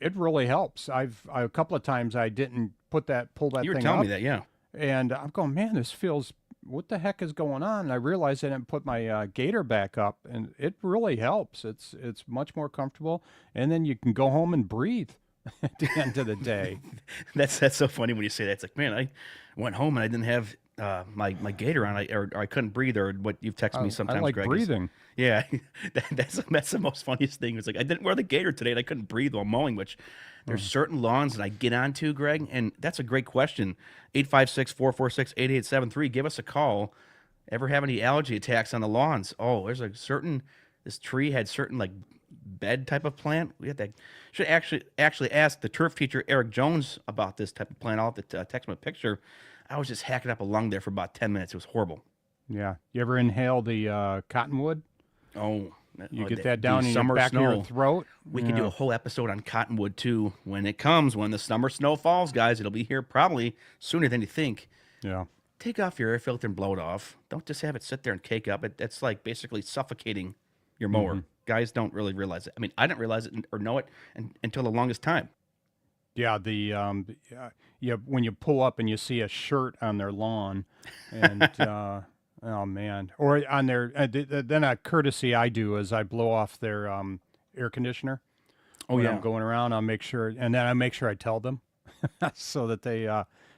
It really helps. A couple of times I didn't pull that You were thing telling up, me that, yeah. and I'm going, man, this feels. What the heck is going on? And I realized I didn't put my gaiter back up, and it really helps. It's much more comfortable, and then you can go home and breathe at the end of the day. That's so funny when you say that. It's like, man, I went home and I didn't have my gaiter on, or I couldn't breathe, or what you've texted me sometimes. I like Greg, is- breathing. yeah, that's the most funniest thing. It's like I didn't wear the gaiter today and I couldn't breathe while mowing. Which there's certain lawns that I get onto, Greg, and that's a great question. 856-446-8873. Give us a call. Ever have any allergy attacks on the lawns? Oh, there's this tree had certain like bed type of plant. We had that. Should actually ask the turf teacher Eric Jones about this type of plant. I'll have to text him a picture. I was just hacking up a lung there for about 10 minutes. It was horrible. Yeah. You ever inhale the cottonwood? Oh, You get that down in your summer back snow. of your throat. We could do a whole episode on cottonwood too when it comes, when the summer snow falls, guys. It'll be here probably sooner than you think. Yeah. Take off your air filter and blow it off. Don't just have it sit there and cake up. It's like basically suffocating your mower. Guys don't really realize it. I mean, I didn't realize it or know it until the longest time. Yeah, when you pull up and you see a shirt on their lawn, and oh man, or on their then a courtesy I do is I blow off their air conditioner. Oh, When yeah. I'm going around, I'll make sure, and then I make sure I tell them, so that they,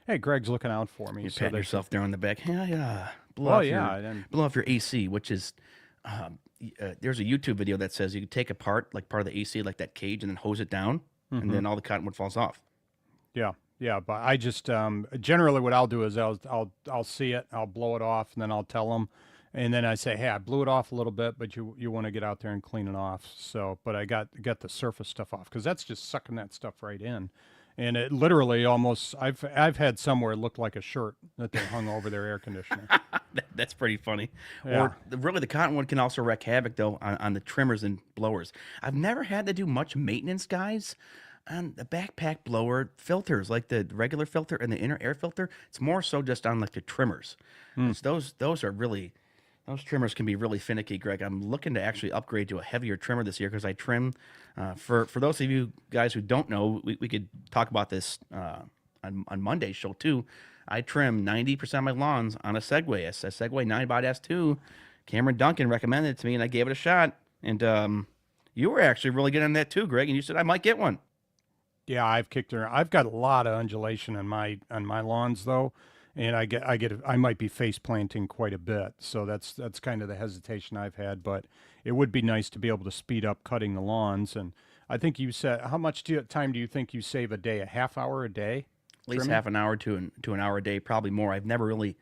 hey, Greg's looking out for me. You're so patting they yourself there on the back. Yeah. Blow Oh, off yeah, Your, and- blow off your AC, which is there's a YouTube video that says you can take apart like part of the AC, like that cage, and then hose it down, and then all the cottonwood falls off. Yeah, but I just generally what I'll do is I'll see it, I'll blow it off, and then I'll tell them, and then I say, hey, I blew it off a little bit, but you want to get out there and clean it off. So, but I got the surface stuff off because that's just sucking that stuff right in, and it literally almost I've had somewhere it looked like a shirt that they hung over their air conditioner. That's pretty funny. Yeah. Or really, the cottonwood can also wreak havoc though on the trimmers and blowers. I've never had to do much maintenance, guys, on the backpack blower filters, like the regular filter and the inner air filter. It's more so just on like the trimmers. 'Cause those are really, those trimmers can be really finicky, Greg. I'm looking to actually upgrade to a heavier trimmer this year because I trim. For those of you guys who don't know, we could talk about this on Monday's show too. I trim 90% of my lawns on a Segway, a Segway 9-Bot S2. Cameron Duncan recommended it to me, and I gave it a shot. And you were actually really good on that too, Greg. And you said I might get one. Yeah, I've kicked her. I've got a lot of undulation on my lawns though, and I might be face planting quite a bit. So that's kind of the hesitation I've had. But it would be nice to be able to speed up cutting the lawns. And I think you said, how much time do you think you save a day? A half hour a day? At least trimming? half an hour to an hour a day, probably more. I've never really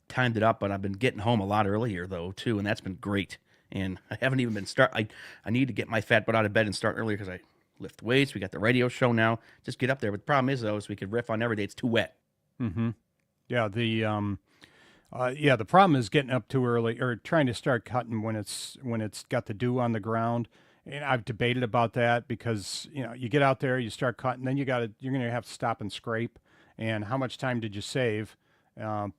timed it up, but I've been getting home a lot earlier though too, and that's been great. And I haven't even been I need to get my fat butt out of bed and start earlier because I lift weights. We got the radio show now. Just get up there. But the problem is though, is we could riff on every day. It's too wet. Mm-hmm. Yeah. The problem is getting up too early or trying to start cutting when it's got the dew on the ground. And I've debated about that because, you get out there, you start cutting, then you're going to have to stop and scrape. And how much time did you save?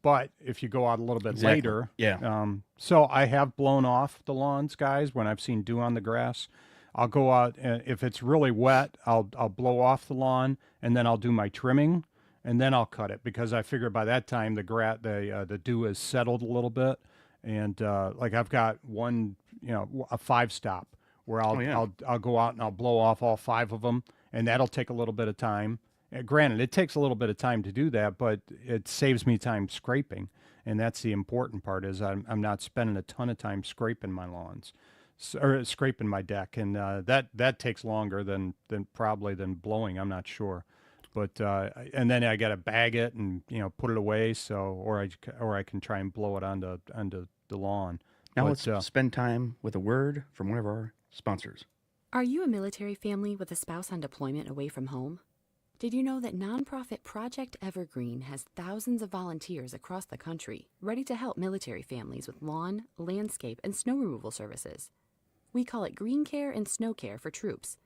But if you go out a little bit later, yeah. So I have blown off the lawns, guys, when I've seen dew on the grass. I'll go out, and if it's really wet, I'll blow off the lawn, and then I'll do my trimming, and then I'll cut it because I figure by that time the dew is settled a little bit, and like I've got one, a 5-stop where I'll go out and I'll blow off all 5 of them, and that'll take a little bit of time. Granted, it takes a little bit of time to do that, but it saves me time scraping, and that's the important part. Is I'm not spending a ton of time scraping my lawns, or scraping my deck, and that takes longer than blowing. I'm not sure, but and then I got to bag it and put it away, or I can try and blow it onto the lawn. Now let's spend time with a word from one of our sponsors. Are you a military family with a spouse on deployment away from home? Did you know that nonprofit Project Evergreen has thousands of volunteers across the country ready to help military families with lawn, landscape, and snow removal services? We call it Green Care and Snow Care for troops.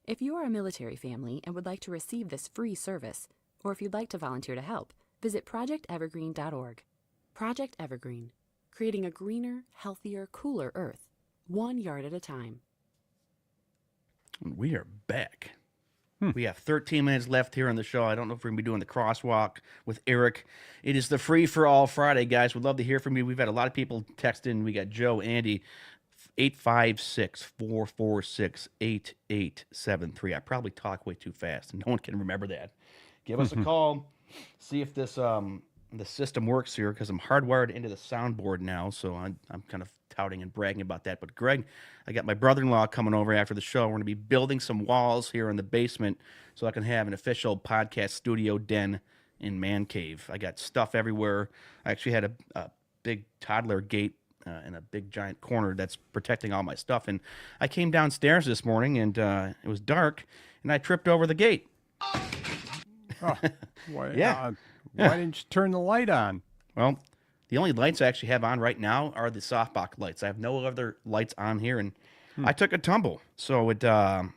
If you are a military family and would like to receive this free service, or if you'd like to volunteer to help, visit projectevergreen.org. Project Evergreen, creating a greener, healthier, cooler Earth, 1 yard at a time. We are back. We have 13 minutes left here on the show. I don't know if we're going to be doing the crosswalk with Eric. It is the Free for All Friday, guys. We'd love to hear from you. We've had a lot of people text in. We got Joe, Andy, 856-446-8873. I probably talk way too fast, and no one can remember that. Give us a call. See if this the system works here, because I'm hardwired into the soundboard now, so I'm kind of touting and bragging about that. But Greg, I got my brother-in-law coming over after the show. We're going to be building some walls here in the basement so I can have an official podcast studio den in Man Cave. I got stuff everywhere. I actually had a big toddler gate in a big giant corner that's protecting all my stuff. And I came downstairs this morning, and it was dark, and I tripped over the gate. Oh, why, Yeah. Why didn't you turn the light on? Well, the only lights I actually have on right now are the softbox lights. I have no other lights on here, and I took a tumble, so it didn't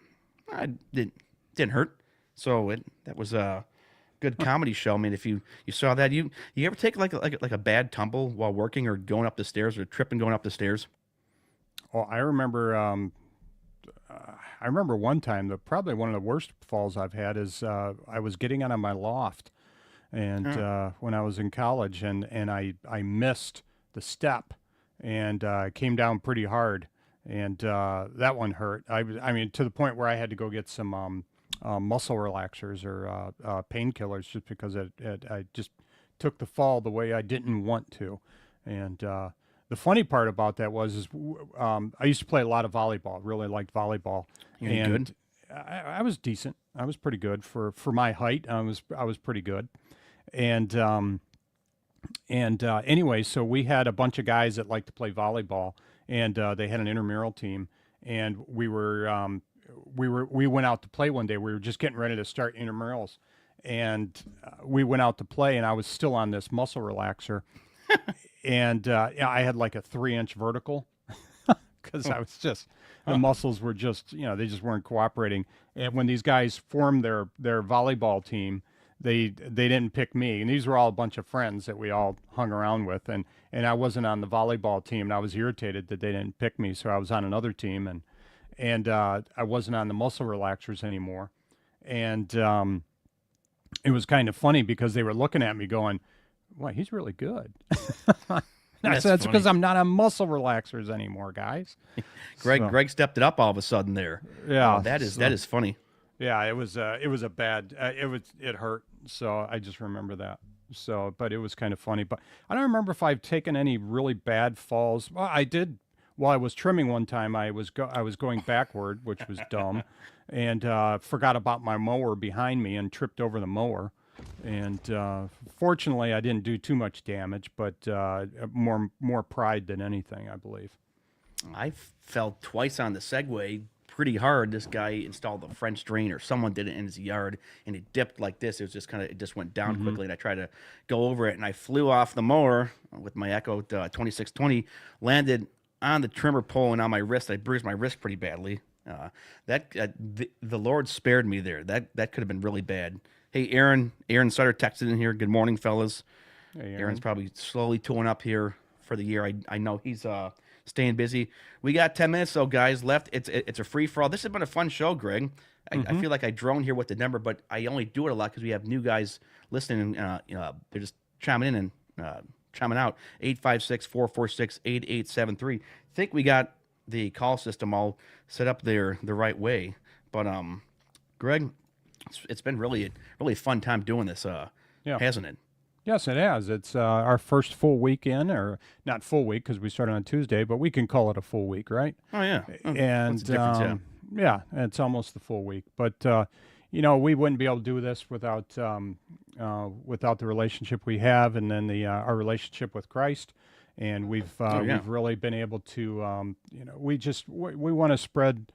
hurt. So that was a good comedy show. I mean, if you saw that, you ever take like a bad tumble while working or going up the stairs or tripping going up the stairs? Oh, I remember. I remember one time that probably one of the worst falls I've had is I was getting out of my loft, and when I was in college, and I missed the step, and came down pretty hard, and that one hurt. I mean, to the point where I had to go get some muscle relaxers or painkillers just because I just took the fall the way I didn't want to, and. The funny part about that was I used to play a lot of volleyball. Really liked volleyball. Any good? I was decent. I was pretty good for my height. I was pretty good. And anyway, so we had a bunch of guys that liked to play volleyball, and they had an intramural team, and we went out to play one day. We were just getting ready to start intramurals, and we went out to play, and I was still on this muscle relaxer. And I had like a 3-inch vertical because I was just, the muscles were just, they just weren't cooperating. And when these guys formed their volleyball team, they didn't pick me. And these were all a bunch of friends that we all hung around with. And I wasn't on the volleyball team, and I was irritated that they didn't pick me. So I was on another team, and I wasn't on the muscle relaxers anymore. And it was kind of funny because they were looking at me going, "Wow, he's really good." I said, "That's because I'm not on muscle relaxers anymore, guys." Greg stepped it up all of a sudden there. Yeah, Oh, that is funny. Yeah, it was a bad. It hurt. So I just remember that. So, but it was kind of funny. But I don't remember if I've taken any really bad falls. Well, I did while I was trimming one time. I was going backward, which was dumb, and forgot about my mower behind me and tripped over the mower. And fortunately, I didn't do too much damage, but more pride than anything, I believe. I fell twice on the Segway pretty hard. This guy installed a French drain, or someone did it in his yard, and it dipped like this. It was just it just went down quickly, and I tried to go over it, and I flew off the mower with my Echo 2620, landed on the trimmer pole and on my wrist. I bruised my wrist pretty badly. The Lord spared me there. That could have been really bad. Hey, Aaron Sutter texted in here. Good morning, fellas. Hey, Aaron's probably slowly tooling up here for the year. I know he's staying busy. We got 10 minutes though, guys, left. It's a free for all. This has been a fun show, Greg. I feel like I drone here with the number, but I only do it a lot because we have new guys listening. They're just chiming in and chiming out. 856-446-8873. Think we got the call system all set up there the right way. But Greg, it's been really fun time doing this, hasn't it? Yes, it has. It's our first full week in, or not full week because we started on Tuesday, but we can call it a full week, right? Oh yeah. And what's the difference? yeah, it's almost the full week. But we wouldn't be able to do this without the relationship we have, and then our relationship with Christ. And we've really been able to we want to spread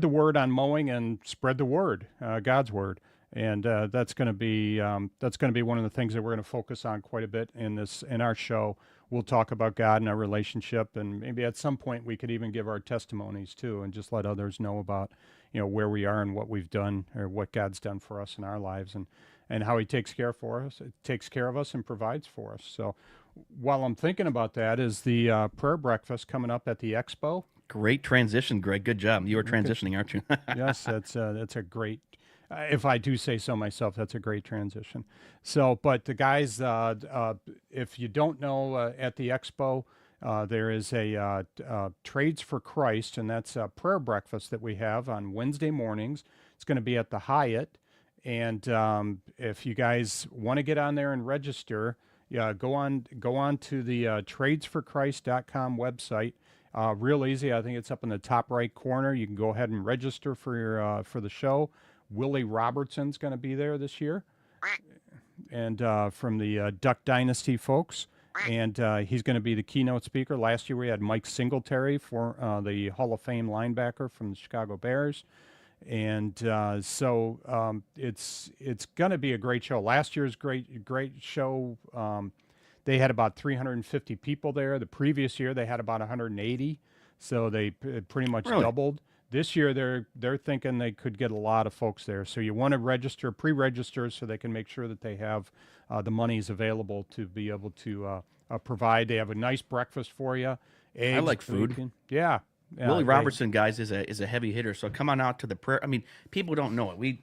the word on mowing and spread the word, God's word. And that's going to be one of the things that we're going to focus on quite a bit in our show. We'll talk about God and our relationship, and maybe at some point we could even give our testimonies too, and just let others know about where we are and what we've done, or what God's done for us in our lives, and how He takes care of us and provides for us. So while I'm thinking about that, is the prayer breakfast coming up at the Expo. Great transition, Greg. Good job. You are transitioning, aren't you? Yes, that's a great. If I do say so myself, that's a great transition. So, but the guys, if you don't know, at the Expo, there is a Trades for Christ, and that's a prayer breakfast that we have on Wednesday mornings. It's going to be at the Hyatt, and if you guys want to get on there and register, go on to the tradesforchrist.com website. Real easy. I think it's up in the top right corner. You can go ahead and register for the show. Willie Robertson's going to be there this year, and from the Duck Dynasty folks, and he's going to be the keynote speaker. Last year we had Mike Singletary, for the Hall of Fame linebacker from the Chicago Bears, and so it's going to be a great show. Last year's great show. They had about 350 people there. The previous year they had about 180, so they pretty much doubled. This year, they're thinking they could get a lot of folks there. So you want to pre-register, so they can make sure that they have the monies available to be able to provide. They have a nice breakfast for you. Eggs, I like food. bacon. Yeah. Willie Robertson, guys, is a heavy hitter. So come on out to the prayer. I mean, people don't know it.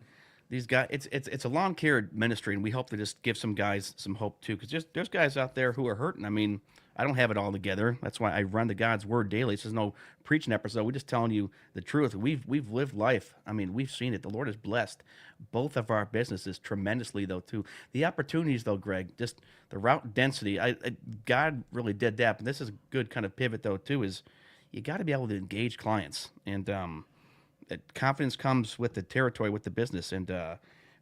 These guys, it's a lawn care ministry, and we hope to just give some guys some hope too, because there's guys out there who are hurting. I mean, I don't have it all together. That's why I run the God's Word daily. This is no preaching episode. We're just telling you the truth. We've lived life. I mean, we've seen it. The Lord has blessed both of our businesses tremendously, though, too. The opportunities, though, Greg, just the route density. God really did that. But this is a good kind of pivot, though, too, is you got to be able to engage clients. And confidence comes with the territory, with the business. And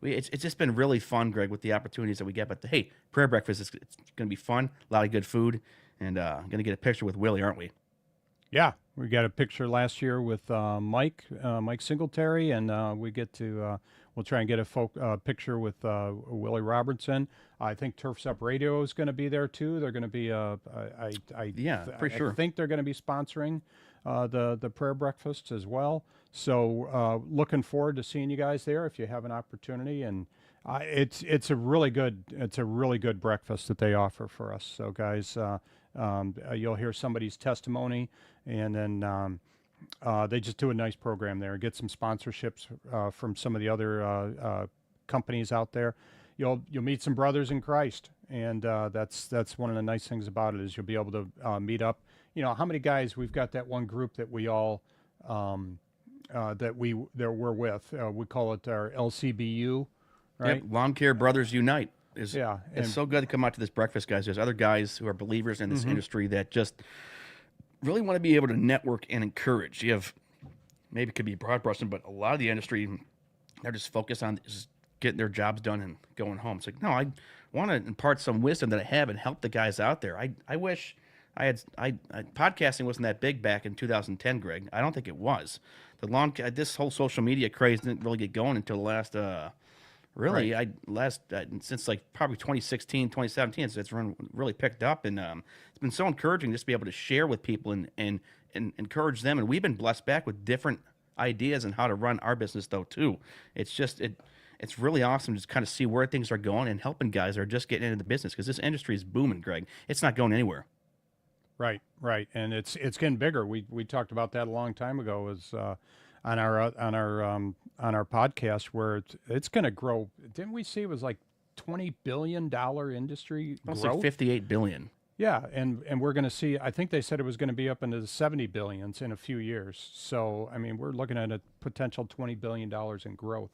it's just been really fun, Greg, with the opportunities that we get. But, hey, prayer breakfast, it's going to be fun, a lot of good food. And going to get a picture with Willie, aren't we? Yeah, we got a picture last year with Mike Singletary, and we get to we'll try and get a picture with Willie Robertson. I think Turfs Up Radio is going to be there too. They're going to be pretty sure. I think they're going to be sponsoring the prayer breakfast as well. So looking forward to seeing you guys there if you have an opportunity. And it's a really good breakfast that they offer for us. So guys. You'll hear somebody's testimony, and then they just do a nice program there. Get some sponsorships from some of the other companies out there. You'll meet some brothers in Christ, and that's one of the nice things about it, is you'll be able to meet up. How many guys we've got? That one group that we all we're with. We call it our LCBU, right? Yep. Lawn Care Brothers Unite. Is Yeah, it's and- so good to come out to this breakfast, guys. There's other guys who are believers in this industry that just really want to be able to network and encourage. You have maybe it could be broad brushing, but a lot of the industry they're just focused on just getting their jobs done and going home. It's like, no, I want to impart some wisdom that I have and help the guys out there. I wish podcasting wasn't that big back in 2010, Greg. I don't think it was. This whole social media craze didn't really get going until the last since like probably 2016, 2017. So it's really picked up, and it's been so encouraging just to be able to share with people and encourage them. And we've been blessed back with different ideas on how to run our business though too. It's really awesome to just kind of see where things are going and helping guys that are just getting into the business, because this industry is booming, Greg. It's not going anywhere. Right, and it's getting bigger. We talked about that a long time ago. Was on our podcast where it's going to grow. Didn't we see it was like $20 billion industry It's growth? like 58 billion. Yeah, and we're going to see. I think they said it was going to be up into the 70 billions in a few years. So I mean, we're looking at a potential $20 billion in growth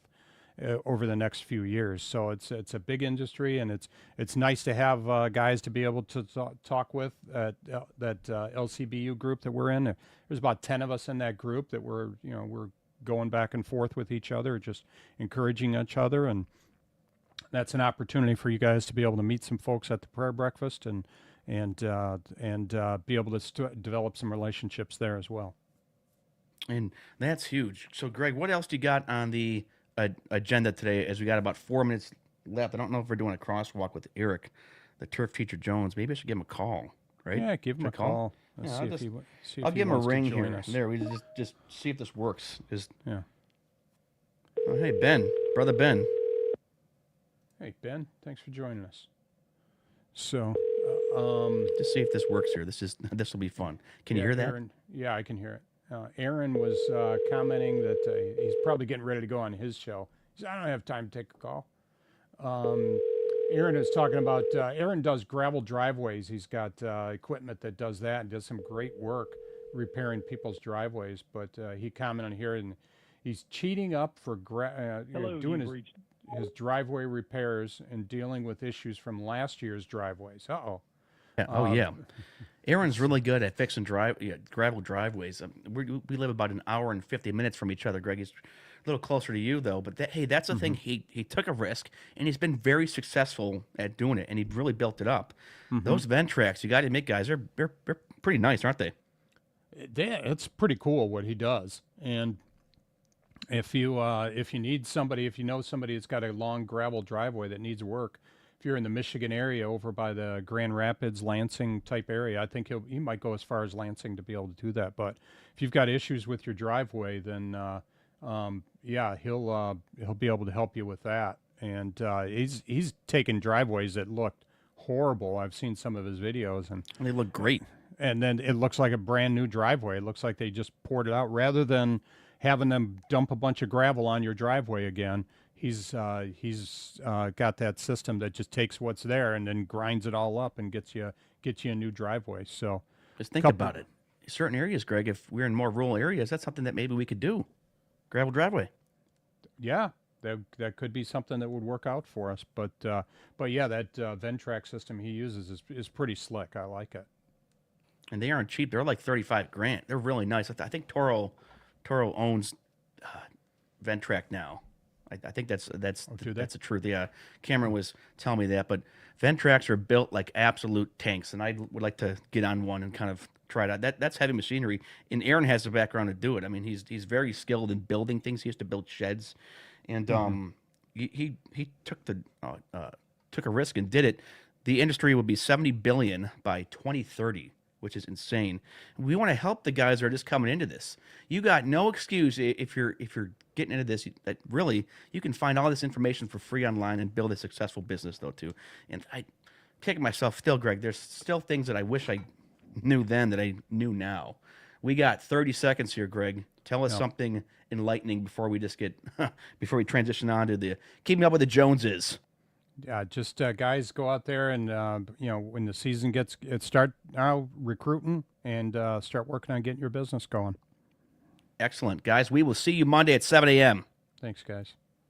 over the next few years. So it's a big industry, and it's nice to have guys to be able to talk with at that LCBU group that we're in. There's about 10 of us in that group that we're going back and forth with each other, just encouraging each other, and that's an opportunity for you guys to be able to meet some folks at the prayer breakfast and be able to develop some relationships there as well. And that's huge. So, Greg, what else do you got on the agenda today? As we got about 4 minutes left, I don't know if we're doing a crosswalk with Eric, the turf teacher Jones. Maybe I should give him a call, right? Yeah, give him Should a call. Yeah, See I'll if just- he wa- see if I'll he give him a wants to ring join here. us. There, we just see if this works. Yeah. Oh, hey, Ben, brother Ben. Hey, Ben, thanks for joining us. So, Just see if this works here. This will be fun. Can you yeah, hear that? Aaron, yeah, I can hear it. Aaron was commenting that he's probably getting ready to go on his show. He said, I don't have time to take a call. Aaron is talking about, Aaron does gravel driveways. He's got equipment that does that and does some great work repairing people's driveways. But he commented here, and he's cheating up for doing his driveway repairs and dealing with issues from last year's driveways. Uh-oh. Yeah. Oh yeah. Aaron's really good at fixing gravel driveways. We live about an hour and 50 minutes from each other. Greg, he's a little closer to you though. But that's the thing. He took a risk, and he's been very successful at doing it, and he really built it up. Those Ventracs, you got to admit, guys, they're pretty nice, aren't they? It's pretty cool what he does. And if you need somebody, if you know somebody that's got a long gravel driveway that needs work, if you're in the Michigan area over by the Grand Rapids, Lansing type area, I think he might go as far as Lansing to be able to do that. But if you've got issues with your driveway, then yeah, he'll be able to help you with that. And he's taken driveways that looked horrible. I've seen some of his videos, and They look great. and then it looks like a brand new driveway. It looks like they just poured it out rather than having them dump a bunch of gravel on your driveway again. He's got that system that just takes what's there and then grinds it all up and gets you a new driveway. So Just think about it. Certain areas, Greg, if we're in more rural areas, that's something that maybe we could do. Gravel driveway. yeah, that could be something that would work out for us. But yeah, that Ventrac system he uses is pretty slick. I like it. And they aren't cheap. They're like 35 grand. They're really nice. I think Toro owns Ventrac now. I think that's do they? the truth. Yeah, Cameron was telling me that. But Ventracs are built like absolute tanks, and I would like to get on one and kind of try it out. That's heavy machinery, and Aaron has the background to do it. I mean, he's very skilled in building things. He used to build sheds, and he took a risk and did it. The industry would be 70 billion by 2030. Which is insane. We want to help the guys that are just coming into this. You got no excuse if you're getting into this. That really, you can find all this information for free online and build a successful business though too. And I kicking myself still, Greg. There's still things that I wish I knew then that I knew now. We got 30 seconds here, Greg. Tell us something enlightening before we just get before we transition on to the keeping up with the Joneses. Yeah, just guys, go out there and when the season start now recruiting and start working on getting your business going. Excellent, guys. We will see you Monday at 7 a.m. Thanks, guys.